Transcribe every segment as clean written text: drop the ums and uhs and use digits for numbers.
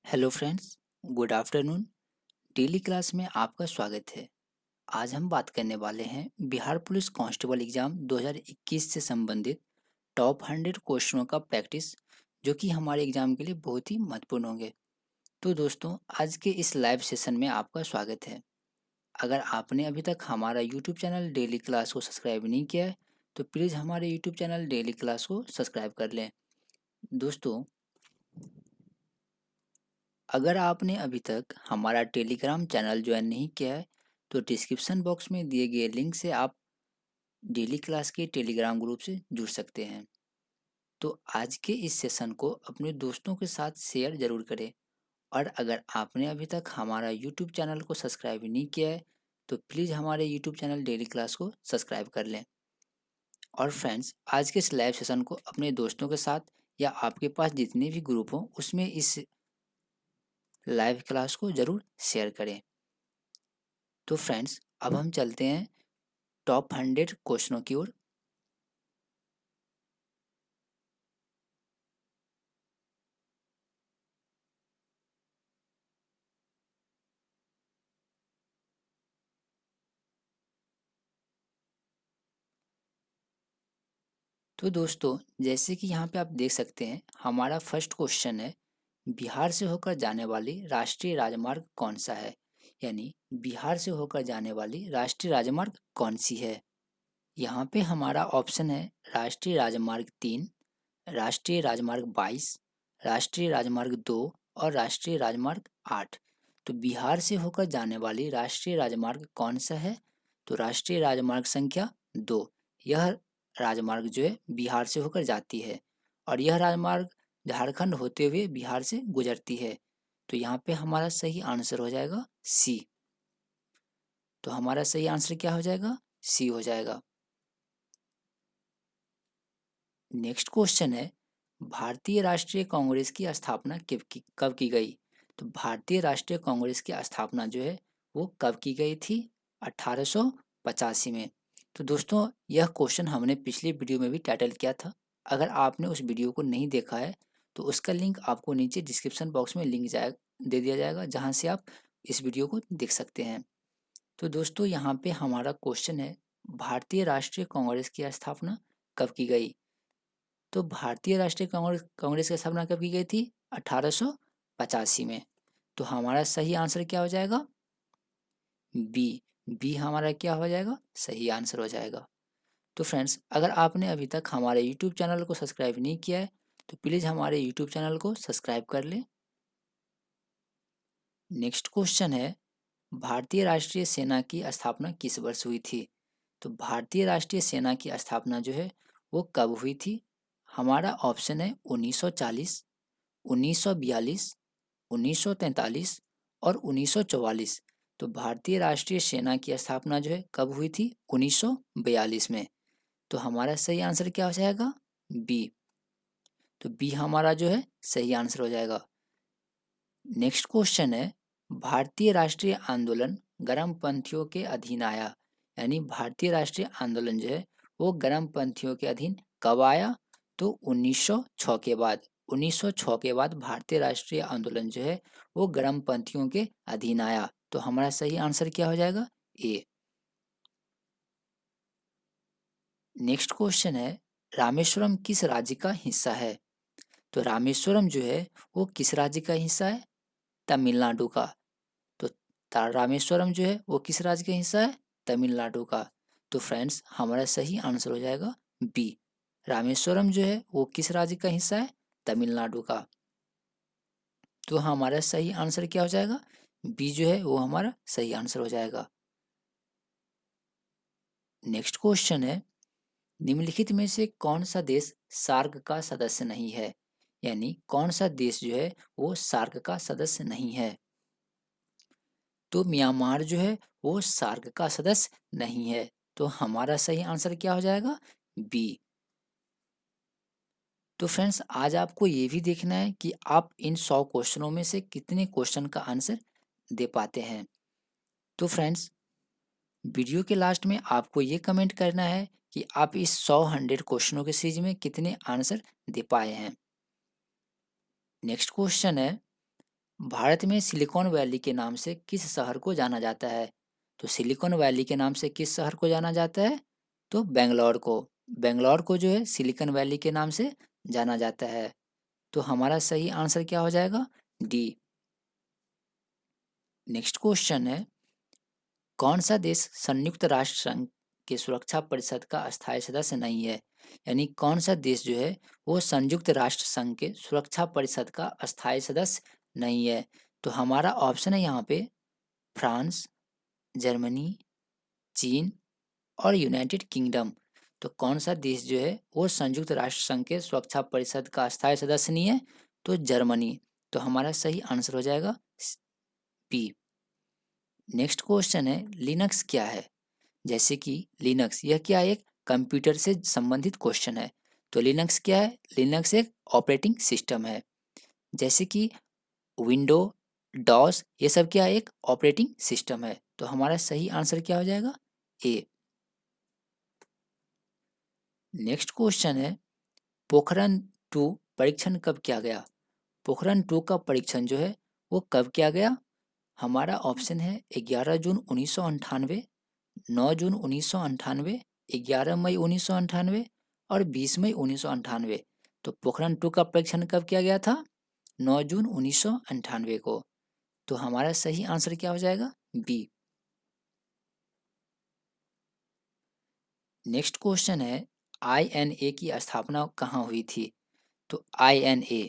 Hello friends, good afternoon. Daily class में आपका स्वागत है। आज हम बात करने वाले हैं बिहार पुलिस कांस्टेबल एग्जाम 2021 से संबंधित टॉप 100 क्वेश्चनों का प्रैक्टिस, जो कि हमारे एग्जाम के लिए बहुत ही महत्वपूर्ण होंगे। तो दोस्तों, आज के इस लाइव सेशन में आपका स्वागत है। अगर आपने अभी तक हमारा यूट्यूब चैनल डेली क्लास को सब्सक्राइब नहीं किया है, तो प्लीज़ हमारे यूट्यूब चैनल डेली क्लास को सब्सक्राइब कर लें। दोस्तों, अगर आपने अभी तक हमारा टेलीग्राम चैनल ज्वाइन नहीं किया है, तो डिस्क्रिप्शन बॉक्स में दिए गए लिंक से आप डेली क्लास के टेलीग्राम ग्रुप से जुड़ सकते हैं। तो आज के इस सेशन को अपने दोस्तों के साथ शेयर जरूर करें। और अगर आपने अभी तक हमारा यूट्यूब चैनल को सब्सक्राइब नहीं किया है, तो प्लीज़ हमारे यूट्यूब चैनल डेली क्लास को सब्सक्राइब कर लें। और फ्रेंड्स, आज के इस लाइव सेशन को अपने दोस्तों के साथ या आपके पास जितने भी ग्रुप हों उसमें इस लाइव क्लास को ज़रूर शेयर करें। तो फ्रेंड्स, अब हम चलते हैं टॉप 100 क्वेश्चनों की ओर। तो दोस्तों, जैसे कि यहाँ पे आप देख सकते हैं, हमारा फर्स्ट क्वेश्चन है, बिहार से होकर जाने वाली राष्ट्रीय राजमार्ग कौन सा है? यानी बिहार से होकर जाने वाली राष्ट्रीय राजमार्ग कौन सी है? यहाँ पे हमारा ऑप्शन है राष्ट्रीय राजमार्ग 3, राष्ट्रीय राजमार्ग 22, राष्ट्रीय राजमार्ग 2 और राष्ट्रीय राजमार्ग 8। तो बिहार से होकर जाने वाली राष्ट्रीय राजमार्ग कौन सा है? तो राष्ट्रीय राजमार्ग संख्या 2। यह राजमार्ग जो है बिहार से होकर जाती है, और यह राजमार्ग झारखंड होते हुए बिहार से गुजरती है। तो यहाँ पे हमारा सही आंसर हो जाएगा सी। तो हमारा सही आंसर क्या हो जाएगा? सी हो जाएगा। नेक्स्ट क्वेश्चन है, भारतीय राष्ट्रीय कांग्रेस की स्थापना कब की गई? तो भारतीय राष्ट्रीय कांग्रेस की स्थापना जो है वो कब की गई थी? 1885 में। तो दोस्तों, यह क्वेश्चन हमने पिछली वीडियो में भी टाइटल किया था। अगर आपने उस वीडियो को नहीं देखा है, तो उसका लिंक आपको नीचे डिस्क्रिप्शन बॉक्स में दे दिया जाएगा, जहां से आप इस वीडियो को देख सकते हैं। तो दोस्तों, यहाँ पे हमारा क्वेश्चन है, भारतीय राष्ट्रीय कांग्रेस की स्थापना कब की गई? तो भारतीय राष्ट्रीय कांग्रेस कांग्रेस की स्थापना कब की गई थी? 1885 में। तो हमारा सही आंसर क्या हो जाएगा? बी। बी हमारा क्या हो जाएगा? सही आंसर हो जाएगा। तो फ्रेंड्स, अगर आपने अभी तक हमारे यूट्यूब चैनल को सब्सक्राइब नहीं किया है, तो प्लीज़ हमारे यूट्यूब चैनल को सब्सक्राइब कर लें। नेक्स्ट क्वेश्चन है, भारतीय राष्ट्रीय सेना की स्थापना किस वर्ष हुई थी? तो भारतीय राष्ट्रीय सेना की स्थापना जो है वो कब हुई थी? हमारा ऑप्शन है 1940, 1942, 1943 और 1944। तो भारतीय राष्ट्रीय सेना की स्थापना जो है कब हुई थी? 1942 में। तो हमारा सही आंसर क्या हो जाएगा? बी। तो बी हमारा जो है सही आंसर हो जाएगा। नेक्स्ट क्वेश्चन है, भारतीय राष्ट्रीय आंदोलन गर्मपंथियों के अधीन आया? यानी भारतीय राष्ट्रीय आंदोलन जो है वो गर्मपंथियों के अधीन कब आया? तो 1906 के बाद। 1906 के बाद भारतीय राष्ट्रीय आंदोलन जो है वो गर्मपंथियों के अधीन आया। तो हमारा सही आंसर क्या हो जाएगा? ए। नेक्स्ट क्वेश्चन है, रामेश्वरम किस राज्य का हिस्सा है? तो रामेश्वरम जो है वो किस राज्य का हिस्सा है? तमिलनाडु का। तो रामेश्वरम जो है वो किस राज्य का हिस्सा है? तमिलनाडु का। तो फ्रेंड्स, हमारा सही आंसर हो जाएगा बी। रामेश्वरम जो है वो किस राज्य का हिस्सा है? तमिलनाडु का। तो हमारा सही आंसर क्या हो जाएगा? बी जो है वो हमारा सही आंसर हो जाएगा। नेक्स्ट क्वेश्चन है, निम्नलिखित में से कौन सा देश सार्क का सदस्य नहीं है? यानी कौन सा देश जो है वो सार्क का सदस्य नहीं है? तो म्यांमार जो है वो सार्क का सदस्य नहीं है। तो हमारा सही आंसर क्या हो जाएगा? बी। तो फ्रेंड्स, आज आपको ये भी देखना है कि आप इन 100 क्वेश्चनों में से कितने क्वेश्चन का आंसर दे पाते हैं। तो फ्रेंड्स, वीडियो के लास्ट में आपको ये कमेंट करना है कि आप इस 100 क्वेश्चनों के सीरीज में कितने आंसर दे पाए हैं। नेक्स्ट क्वेश्चन है, भारत में सिलिकॉन वैली के नाम से किस शहर को जाना जाता है? तो सिलिकॉन वैली के नाम से किस शहर को जाना जाता है? तो बेंगलोर को। बेंगलोर को जो है सिलिकॉन वैली के नाम से जाना जाता है। तो हमारा सही आंसर क्या हो जाएगा? डी। नेक्स्ट क्वेश्चन है, कौन सा देश संयुक्त राष्ट्र संघ के सुरक्षा परिषद का अस्थायी सदस्य नहीं है? यानी कौन सा देश जो है वो संयुक्त राष्ट्र संघ के सुरक्षा परिषद का अस्थायी सदस्य नहीं है? तो हमारा ऑप्शन है यहाँ पे फ्रांस, जर्मनी, चीन और यूनाइटेड किंगडम। तो कौन सा देश जो है वो संयुक्त राष्ट्र संघ के सुरक्षा परिषद का अस्थायी सदस्य नहीं है? तो जर्मनी। तो हमारा सही आंसर हो जाएगा पी। नेक्स्ट क्वेश्चन है, लिनक्स क्या है? जैसे कि लिनक्स यह क्या है? एक कंप्यूटर से संबंधित क्वेश्चन है। तो लिनक्स क्या है? लिनक्स एक ऑपरेटिंग सिस्टम है। जैसे कि विंडो, डॉस, ये सब क्या है? एक ऑपरेटिंग सिस्टम है। तो हमारा सही आंसर क्या हो जाएगा? ए। नेक्स्ट क्वेश्चन है, पोखरण 2 परीक्षण कब किया गया? पोखरण 2 का परीक्षण जो है वो कब किया गया? हमारा ऑप्शन है 11 जून 1998, 9 जून 1998, 11 मई 1998 और 20 मई 1998। तो पोखरण 2 का परीक्षण कब किया गया था? 9 जून 1998 को। तो हमारा सही आंसर क्या हो जाएगा? बी। नेक्स्ट क्वेश्चन है, आईएनए की स्थापना कहाँ हुई थी? तो आईएनए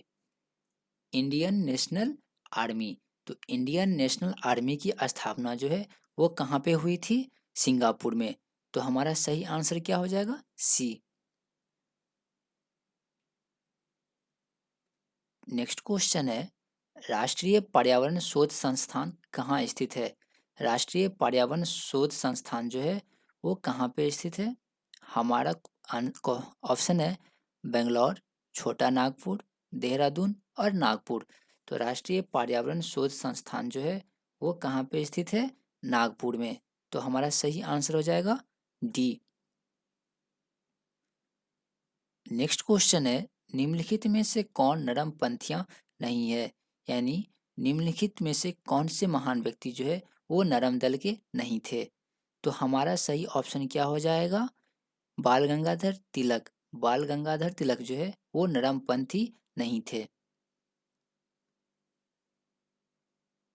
इंडियन नेशनल आर्मी। तो इंडियन नेशनल आर्मी की स्थापना जो है वो कहाँ पे हुई थी? सिंगापुर में। तो हमारा सही आंसर क्या हो जाएगा? सी। नेक्स्ट क्वेश्चन है, राष्ट्रीय पर्यावरण शोध संस्थान कहाँ स्थित है? राष्ट्रीय पर्यावरण शोध संस्थान जो है वो कहाँ पे स्थित है? हमारा ऑप्शन है बेंगलोर, छोटा नागपुर, देहरादून और नागपुर। तो राष्ट्रीय पर्यावरण शोध संस्थान जो है वो कहाँ पे स्थित है? नागपुर में। तो हमारा सही आंसर हो जाएगा डी। नेक्स्ट क्वेश्चन है, निम्नलिखित में से कौन नरमपंथियां नहीं है? यानी निम्नलिखित में से कौन से महान व्यक्ति जो है वो नरम दल के नहीं थे? तो हमारा सही ऑप्शन क्या हो जाएगा? बाल गंगाधर तिलक। बाल गंगाधर तिलक जो है वो नरमपंथी नहीं थे।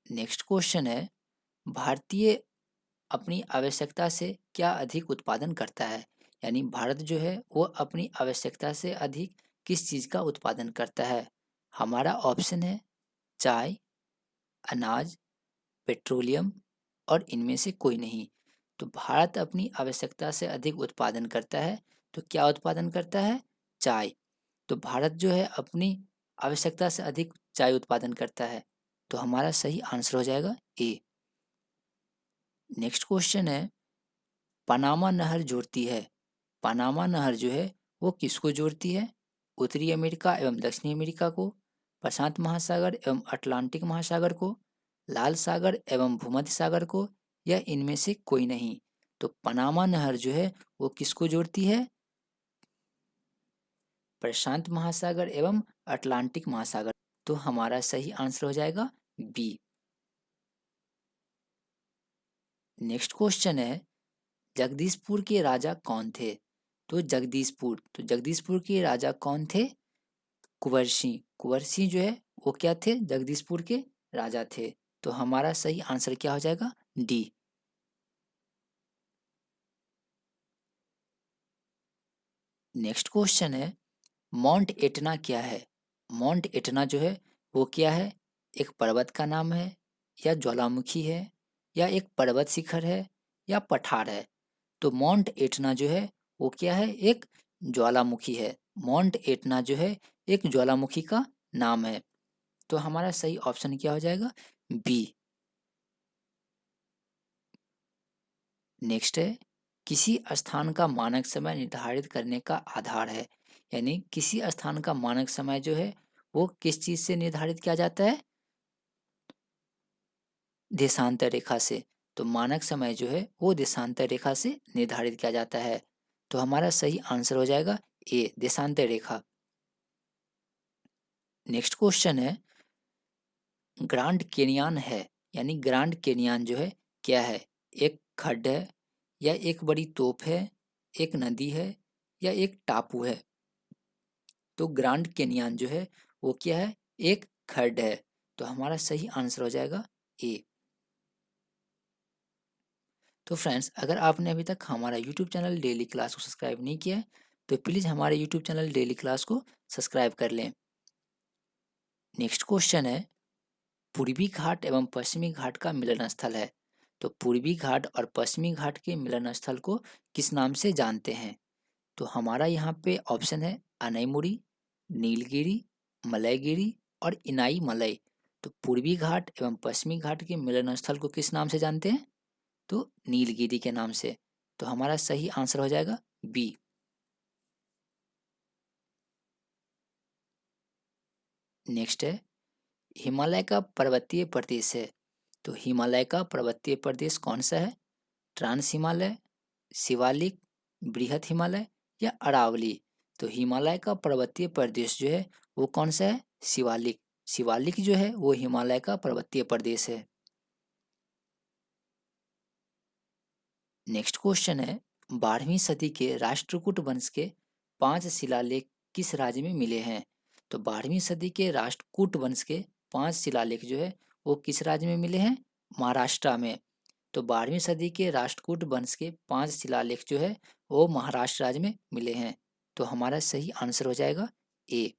नेक्स्ट क्वेश्चन है, भारतीय अपनी आवश्यकता से क्या अधिक उत्पादन करता है? यानी भारत जो है वो अपनी आवश्यकता से अधिक किस चीज़ का उत्पादन करता है? हमारा ऑप्शन है चाय, अनाज, पेट्रोलियम और इनमें से कोई नहीं। तो भारत अपनी आवश्यकता से अधिक उत्पादन करता है। तो क्या उत्पादन करता है? चाय। तो भारत जो है अपनी आवश्यकता से अधिक चाय उत्पादन करता है। तो हमारा सही आंसर हो जाएगा ए। नेक्स्ट क्वेश्चन है, पनामा नहर जोड़ती है। पनामा नहर जो है वो किसको जोड़ती है? उत्तरी अमेरिका एवं दक्षिणी अमेरिका को, प्रशांत महासागर एवं अटलांटिक महासागर को, लाल सागर एवं भूमध्य सागर को, या इनमें से कोई नहीं। तो पनामा नहर जो है वो किसको जोड़ती है? प्रशांत महासागर एवं अटलांटिक महासागर। तो हमारा सही आंसर हो जाएगा बी। नेक्स्ट क्वेश्चन है, जगदीशपुर के राजा कौन थे? तो जगदीशपुर के राजा कौन थे? कुंवर सिंह। कुंवर सिंह जो है वो क्या थे? जगदीशपुर के राजा थे। तो हमारा सही आंसर क्या हो जाएगा? डी। नेक्स्ट क्वेश्चन है, माउंट एटना क्या है? माउंट एटना जो है वो क्या है? एक पर्वत का नाम है, या ज्वालामुखी है, या एक पर्वत शिखर है, या पठार है? तो माउंट एटना जो है वो क्या है? एक ज्वालामुखी है। माउंट एटना जो है एक ज्वालामुखी का नाम है। तो हमारा सही ऑप्शन क्या हो जाएगा? बी। नेक्स्ट है, किसी स्थान का मानक समय निर्धारित करने का आधार है। यानी किसी स्थान का मानक समय जो है वो किस चीज से निर्धारित किया जाता है? देशांतर रेखा से। तो मानक समय जो है वो देशांतर रेखा से निर्धारित किया जाता है। तो हमारा सही आंसर हो जाएगा ए, देशांतर रेखा। नेक्स्ट क्वेश्चन है, ग्रांड कैनियन है, यानी ग्रांड कैनियन जो है क्या है? एक खड्ड है, या एक बड़ी तोप है, एक नदी है, या एक टापू है? तो ग्रांड कैनियन जो है वो क्या है? एक खड्ड है। तो हमारा सही आंसर हो जाएगा ए। तो फ्रेंड्स, अगर आपने अभी तक हमारा यूट्यूब चैनल डेली क्लास को सब्सक्राइब नहीं किया है तो प्लीज़ हमारे यूट्यूब चैनल डेली क्लास को सब्सक्राइब कर लें। नेक्स्ट क्वेश्चन है, पूर्वी घाट एवं पश्चिमी घाट का मिलन स्थल है। तो पूर्वी घाट और पश्चिमी घाट के मिलन स्थल को किस नाम से जानते हैं? तो हमारा यहाँ पे ऑप्शन है अनईमुड़ी, नीलगिरी, मलयगिरी और इनाई मलई। तो पूर्वी घाट एवं पश्चिमी घाट के मिलन स्थल को किस नाम से जानते हैं? तो नीलगिरी के नाम से। तो हमारा सही आंसर हो जाएगा बी। नेक्स्ट है, हिमालय का पर्वतीय प्रदेश है। तो हिमालय का पर्वतीय प्रदेश कौन सा है? ट्रांस हिमालय, शिवालिक, बृहत हिमालय या अरावली? तो हिमालय का पर्वतीय प्रदेश जो है वो कौन सा है? शिवालिक। शिवालिक जो है वो हिमालय का पर्वतीय प्रदेश है। नेक्स्ट क्वेश्चन है, 12वीं सदी के राष्ट्रकूट वंश के 5 शिलालेख किस राज्य में मिले हैं? तो 12वीं सदी के राष्ट्रकूट वंश के 5 शिलालेख जो है वो किस राज्य में मिले हैं? महाराष्ट्र में। तो 12वीं सदी के राष्ट्रकूट वंश के 5 शिलालेख जो है वो महाराष्ट्र राज्य में मिले हैं। तो हमारा सही आंसर हो जाएगा ए।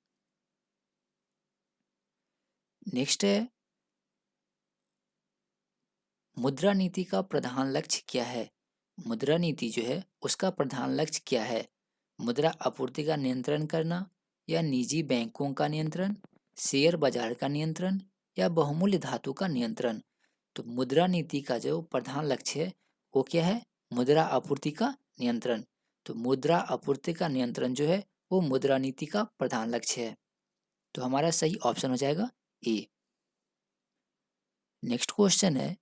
नेक्स्ट है, मुद्रा नीति का प्रधान लक्ष्य क्या है? मुद्रा नीति जो है उसका प्रधान लक्ष्य क्या है? मुद्रा आपूर्ति का नियंत्रण करना, या निजी बैंकों का नियंत्रण, शेयर बाजार का नियंत्रण, या बहुमूल्य धातु का नियंत्रण? तो मुद्रा नीति का जो प्रधान लक्ष्य है वो क्या है? मुद्रा आपूर्ति का नियंत्रण। तो मुद्रा आपूर्ति का नियंत्रण जो है वो मुद्रा नीति का प्रधान लक्ष्य है। तो हमारा सही ऑप्शन हो जाएगा ए। नेक्स्ट क्वेश्चन है,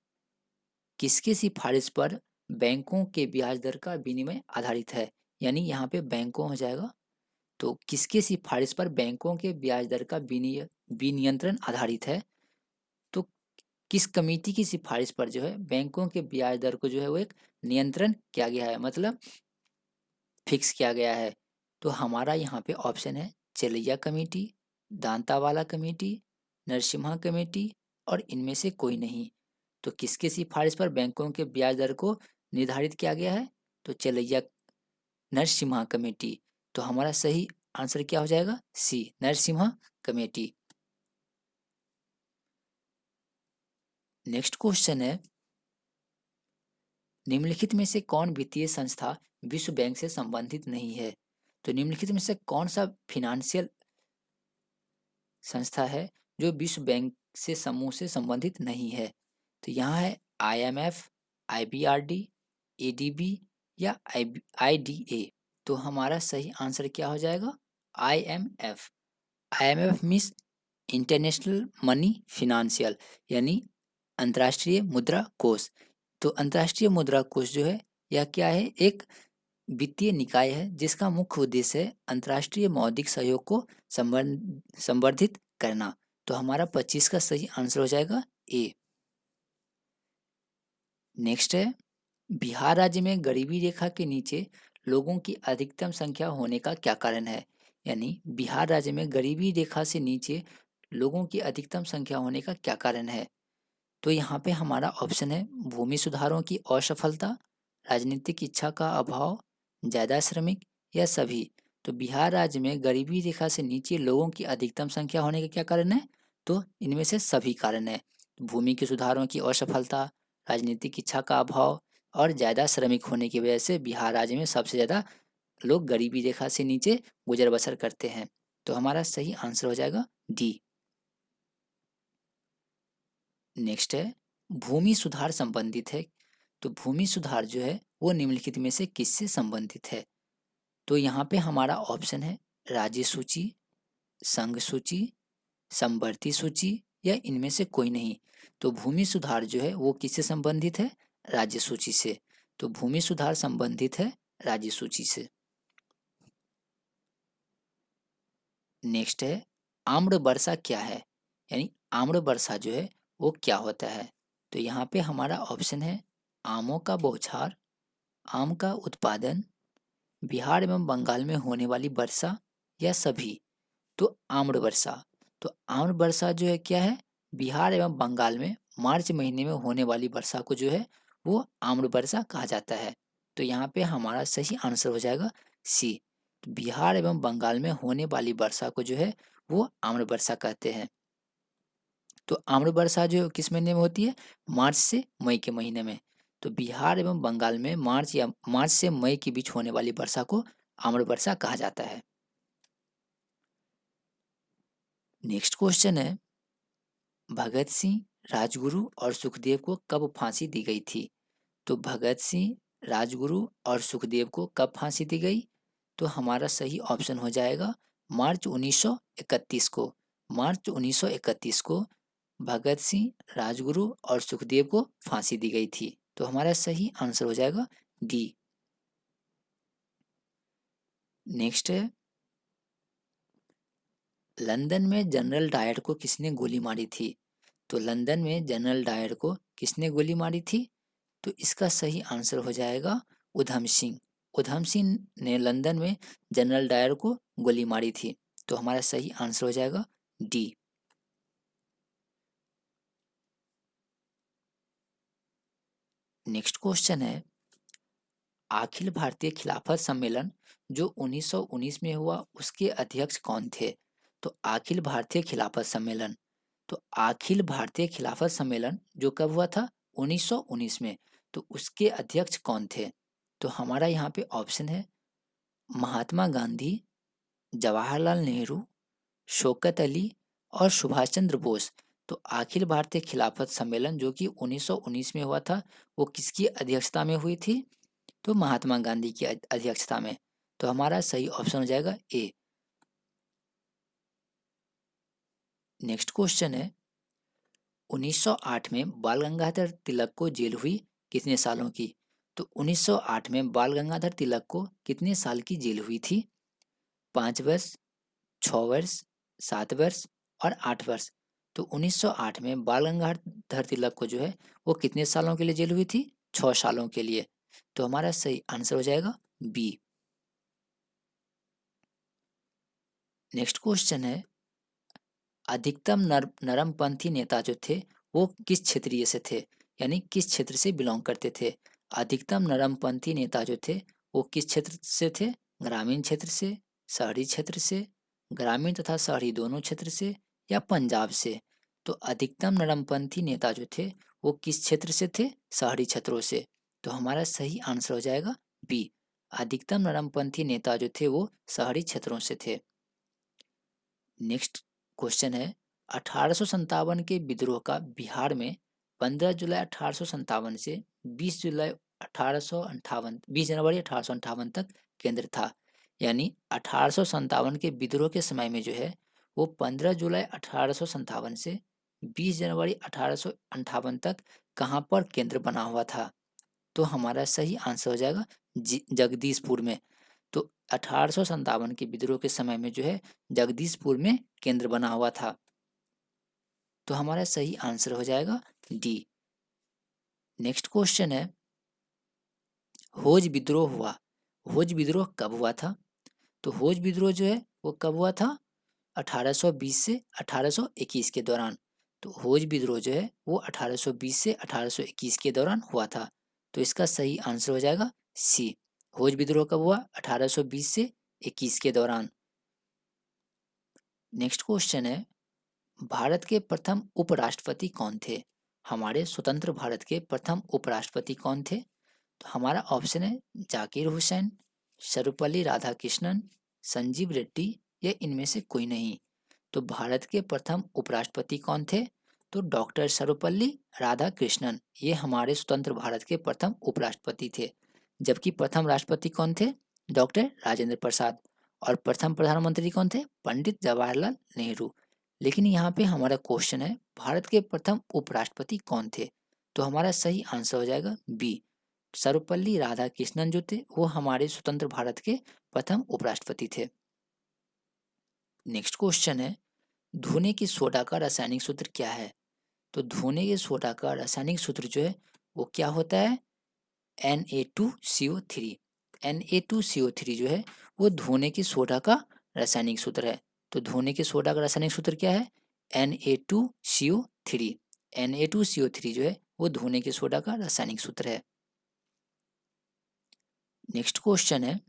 किसकी सिफारिश पर बैंकों के ब्याज दर का विनिमय आधारित है? यानी यहाँ पे बैंकों हो जाएगा। तो किसकी सिफारिश पर बैंकों के ब्याज दर का विनियंत्रण आधारित है? तो किस कमेटी की सिफारिश पर जो है बैंकों के ब्याज दर को जो है वो एक नियंत्रण किया गया है, मतलब फिक्स किया गया है? तो हमारा यहाँ पे ऑप्शन है Chelliah committee, Dantwala committee, Narasimha committee और इनमें से कोई नहीं। तो किसके सिफारिश पर बैंकों के ब्याज दर को निर्धारित किया गया है? तो चेलैया नरसिम्हा कमेटी। तो हमारा सही आंसर क्या हो जाएगा? सी, नरसिम्हा कमेटी। नेक्स्ट क्वेश्चन है, निम्नलिखित में से कौन वित्तीय संस्था विश्व बैंक से संबंधित नहीं है? तो निम्नलिखित में से कौन सा फिनेंशियल संस्था है जो विश्व बैंक से समूह से संबंधित नहीं है? तो यहाँ है IMF, IBRD, ADB या IDA। तो हमारा सही आंसर क्या हो जाएगा? IMF। IMF means international money financial, यानी अंतर्राष्ट्रीय मुद्रा कोष। तो अंतर्राष्ट्रीय मुद्रा कोष जो है यह क्या है? एक वित्तीय निकाय है जिसका मुख्य उद्देश्य है अंतर्राष्ट्रीय मौद्रिक सहयोग को संवर्धित करना। तो हमारा 25 का सही आंसर हो जाएगा ए। नेक्स्ट है, बिहार राज्य में गरीबी रेखा के नीचे लोगों की अधिकतम संख्या होने का क्या कारण है? यानी बिहार राज्य में गरीबी रेखा से नीचे लोगों की अधिकतम संख्या होने का क्या कारण है? तो यहाँ पे हमारा ऑप्शन है भूमि सुधारों की असफलता, राजनीतिक इच्छा का अभाव, ज़्यादा श्रमिक या सभी। तो बिहार राज्य में गरीबी रेखा से नीचे लोगों की अधिकतम संख्या होने का क्या कारण है? तो इनमें से सभी कारण है। भूमि के सुधारों की असफलता, राजनीतिक इच्छा का अभाव और ज़्यादा श्रमिक होने की वजह से बिहार राज्य में सबसे ज़्यादा लोग गरीबी रेखा से नीचे गुजर बसर करते हैं। तो हमारा सही आंसर हो जाएगा डी। नेक्स्ट है, भूमि सुधार संबंधित है। तो भूमि सुधार जो है वो निम्नलिखित में से किससे संबंधित है? तो यहाँ पे हमारा ऑप्शन है राज्य सूची, संघ सूची, समवर्ती सूची या इनमें से कोई नहीं। तो भूमि सुधार जो है वो किससे संबंधित है? राज्य सूची से। तो भूमि सुधार संबंधित है राज्य सूची से। नेक्स्ट है, आम्र वर्षा क्या है? यानी आम्र वर्षा जो है वो क्या होता है? तो यहाँ पे हमारा ऑप्शन है आमों का बौछार, आम का उत्पादन, बिहार एवं बंगाल में होने वाली वर्षा, या सभी। तो आम्र वर्षा, तो आम्र वर्षा जो है क्या है? बिहार एवं बंगाल में मार्च महीने में होने वाली वर्षा को जो है वो आम्र वर्षा कहा जाता है। तो यहाँ पे हमारा सही आंसर हो जाएगा सी। तो बिहार एवं बंगाल में होने वाली वर्षा को जो है वो आम्र वर्षा कहते हैं। तो आम्र वर्षा जो किस महीने में होती है? मार्च से मई के महीने में। तो बिहार एवं बंगाल में मार्च से मई के बीच होने वाली वर्षा को आम्र वर्षा कहा जाता है। नेक्स्ट क्वेश्चन है, भगत सिंह, राजगुरु और सुखदेव को कब फांसी दी गई थी? तो भगत सिंह, राजगुरु और सुखदेव को कब फांसी दी गई? तो हमारा सही ऑप्शन हो जाएगा मार्च 1931 को। मार्च 1931 को भगत सिंह, राजगुरु और सुखदेव को फांसी दी गई थी। तो हमारा सही आंसर हो जाएगा डी। नेक्स्ट है, लंदन में जनरल डायर को किसने गोली मारी थी? तो लंदन में जनरल डायर को किसने गोली मारी थी? तो इसका सही आंसर हो जाएगा उधम सिंह। उधम सिंह ने लंदन में जनरल डायर को गोली मारी थी। तो हमारा सही आंसर हो जाएगा डी। नेक्स्ट क्वेश्चन है, अखिल भारतीय खिलाफत सम्मेलन जो 1919 में हुआ उसके अध्यक्ष कौन थे? तो अखिल भारतीय खिलाफत सम्मेलन, तो अखिल भारतीय खिलाफत सम्मेलन जो कब हुआ था? 1919 में। तो उसके अध्यक्ष कौन थे? तो हमारा यहाँ पे ऑप्शन है महात्मा गांधी, जवाहरलाल नेहरू, शौकत अली और सुभाष चंद्र बोस। तो अखिल भारतीय खिलाफत सम्मेलन जो कि 1919 में हुआ था वो किसकी अध्यक्षता में हुई थी? तो महात्मा गांधी की अध्यक्षता में। तो हमारा सही ऑप्शन हो जाएगा ए। नेक्स्ट क्वेश्चन है, 1908 में बाल गंगाधर तिलक को जेल हुई कितने सालों की? तो 1908 में बाल गंगाधर तिलक को कितने साल की जेल हुई थी? 5 वर्ष, 6 वर्ष, 7 वर्ष और 8 वर्ष। तो 1908 में बाल गंगाधर तिलक को जो है वो कितने सालों के लिए जेल हुई थी? 6 सालों के लिए। तो हमारा सही आंसर हो जाएगा बी। नेक्स्ट क्वेश्चन है, अधिकतम नरमपंथी नेता जो थे वो किस क्षेत्रीय से थे, यानी किस क्षेत्र से बिलोंग करते थे? अधिकतम नरमपंथी नेता जो थे वो किस क्षेत्र से थे? ग्रामीण क्षेत्र से, शहरी क्षेत्र से, ग्रामीण तथा शहरी दोनों क्षेत्र से, या पंजाब से? तो अधिकतम नरमपंथी नेता जो थे वो किस क्षेत्र से थे? शहरी क्षेत्रों से। तो हमारा सही आंसर हो जाएगा बी। अधिकतम नरमपंथी नेता जो थे वो शहरी क्षेत्रों से थे। नेक्स्ट क्वेश्चन है, 1857 के विद्रोह का बिहार में 15 जुलाई 1857 से 20 जुलाई 1858 20 जनवरी 1858 तक केंद्र था। यानी 1857 के विद्रोह के समय में जो है वो 15 जुलाई 1857 से 20 जनवरी 1858 तक कहाँ पर केंद्र बना हुआ था? तो हमारा सही आंसर हो जाएगा जगदीशपुर में। तो 1857 के विद्रोह के समय में जो है जगदीशपुर में केंद्र बना हुआ था। तो हमारा सही आंसर हो जाएगा डी। नेक्स्ट क्वेश्चन है, होज विद्रोह हुआ, होज विद्रोह कब हुआ था? तो होज विद्रोह जो है वो कब हुआ था? 1820 से 1821 के दौरान। तो होज विद्रोह जो है वो 1820 से 1821 के दौरान हुआ था। तो इसका सही आंसर हो जाएगा सी। होज विद्रोह कब हुआ? 1820 से 21 के दौरान। नेक्स्ट क्वेश्चन है, भारत के प्रथम उपराष्ट्रपति कौन थे? हमारे स्वतंत्र भारत के प्रथम उपराष्ट्रपति कौन थे? तो हमारा ऑप्शन है जाकिर हुसैन, सर्वपल्ली राधाकृष्णन, संजीव रेड्डी, या इनमें से कोई नहीं। तो भारत के प्रथम उपराष्ट्रपति कौन थे? तो डॉक्टर सर्वपल्ली राधाकृष्णन, ये हमारे स्वतंत्र भारत के प्रथम उपराष्ट्रपति थे। जबकि प्रथम राष्ट्रपति कौन थे? डॉक्टर राजेंद्र प्रसाद। और प्रथम प्रधानमंत्री कौन थे? पंडित जवाहरलाल नेहरू। लेकिन यहाँ पे हमारा क्वेश्चन है भारत के प्रथम उपराष्ट्रपति कौन थे? तो हमारा सही आंसर हो जाएगा बी। सर्वपल्ली राधाकृष्णन जो थे वो हमारे स्वतंत्र भारत के प्रथम उपराष्ट्रपति थे। नेक्स्ट क्वेश्चन है, धोने की सोडा का रासायनिक सूत्र क्या है? तो धोने के सोडा का रासायनिक सूत्र जो है वो क्या होता है? Na2CO3। Na2CO3 जो है वो धोने की सोडा का रासायनिक सूत्र है। तो धोने के सोडा का रासायनिक सूत्र क्या है? Na2CO3। Na2CO3 जो है वो धोने के सोडा का रासायनिक सूत्र है। नेक्स्ट क्वेश्चन है,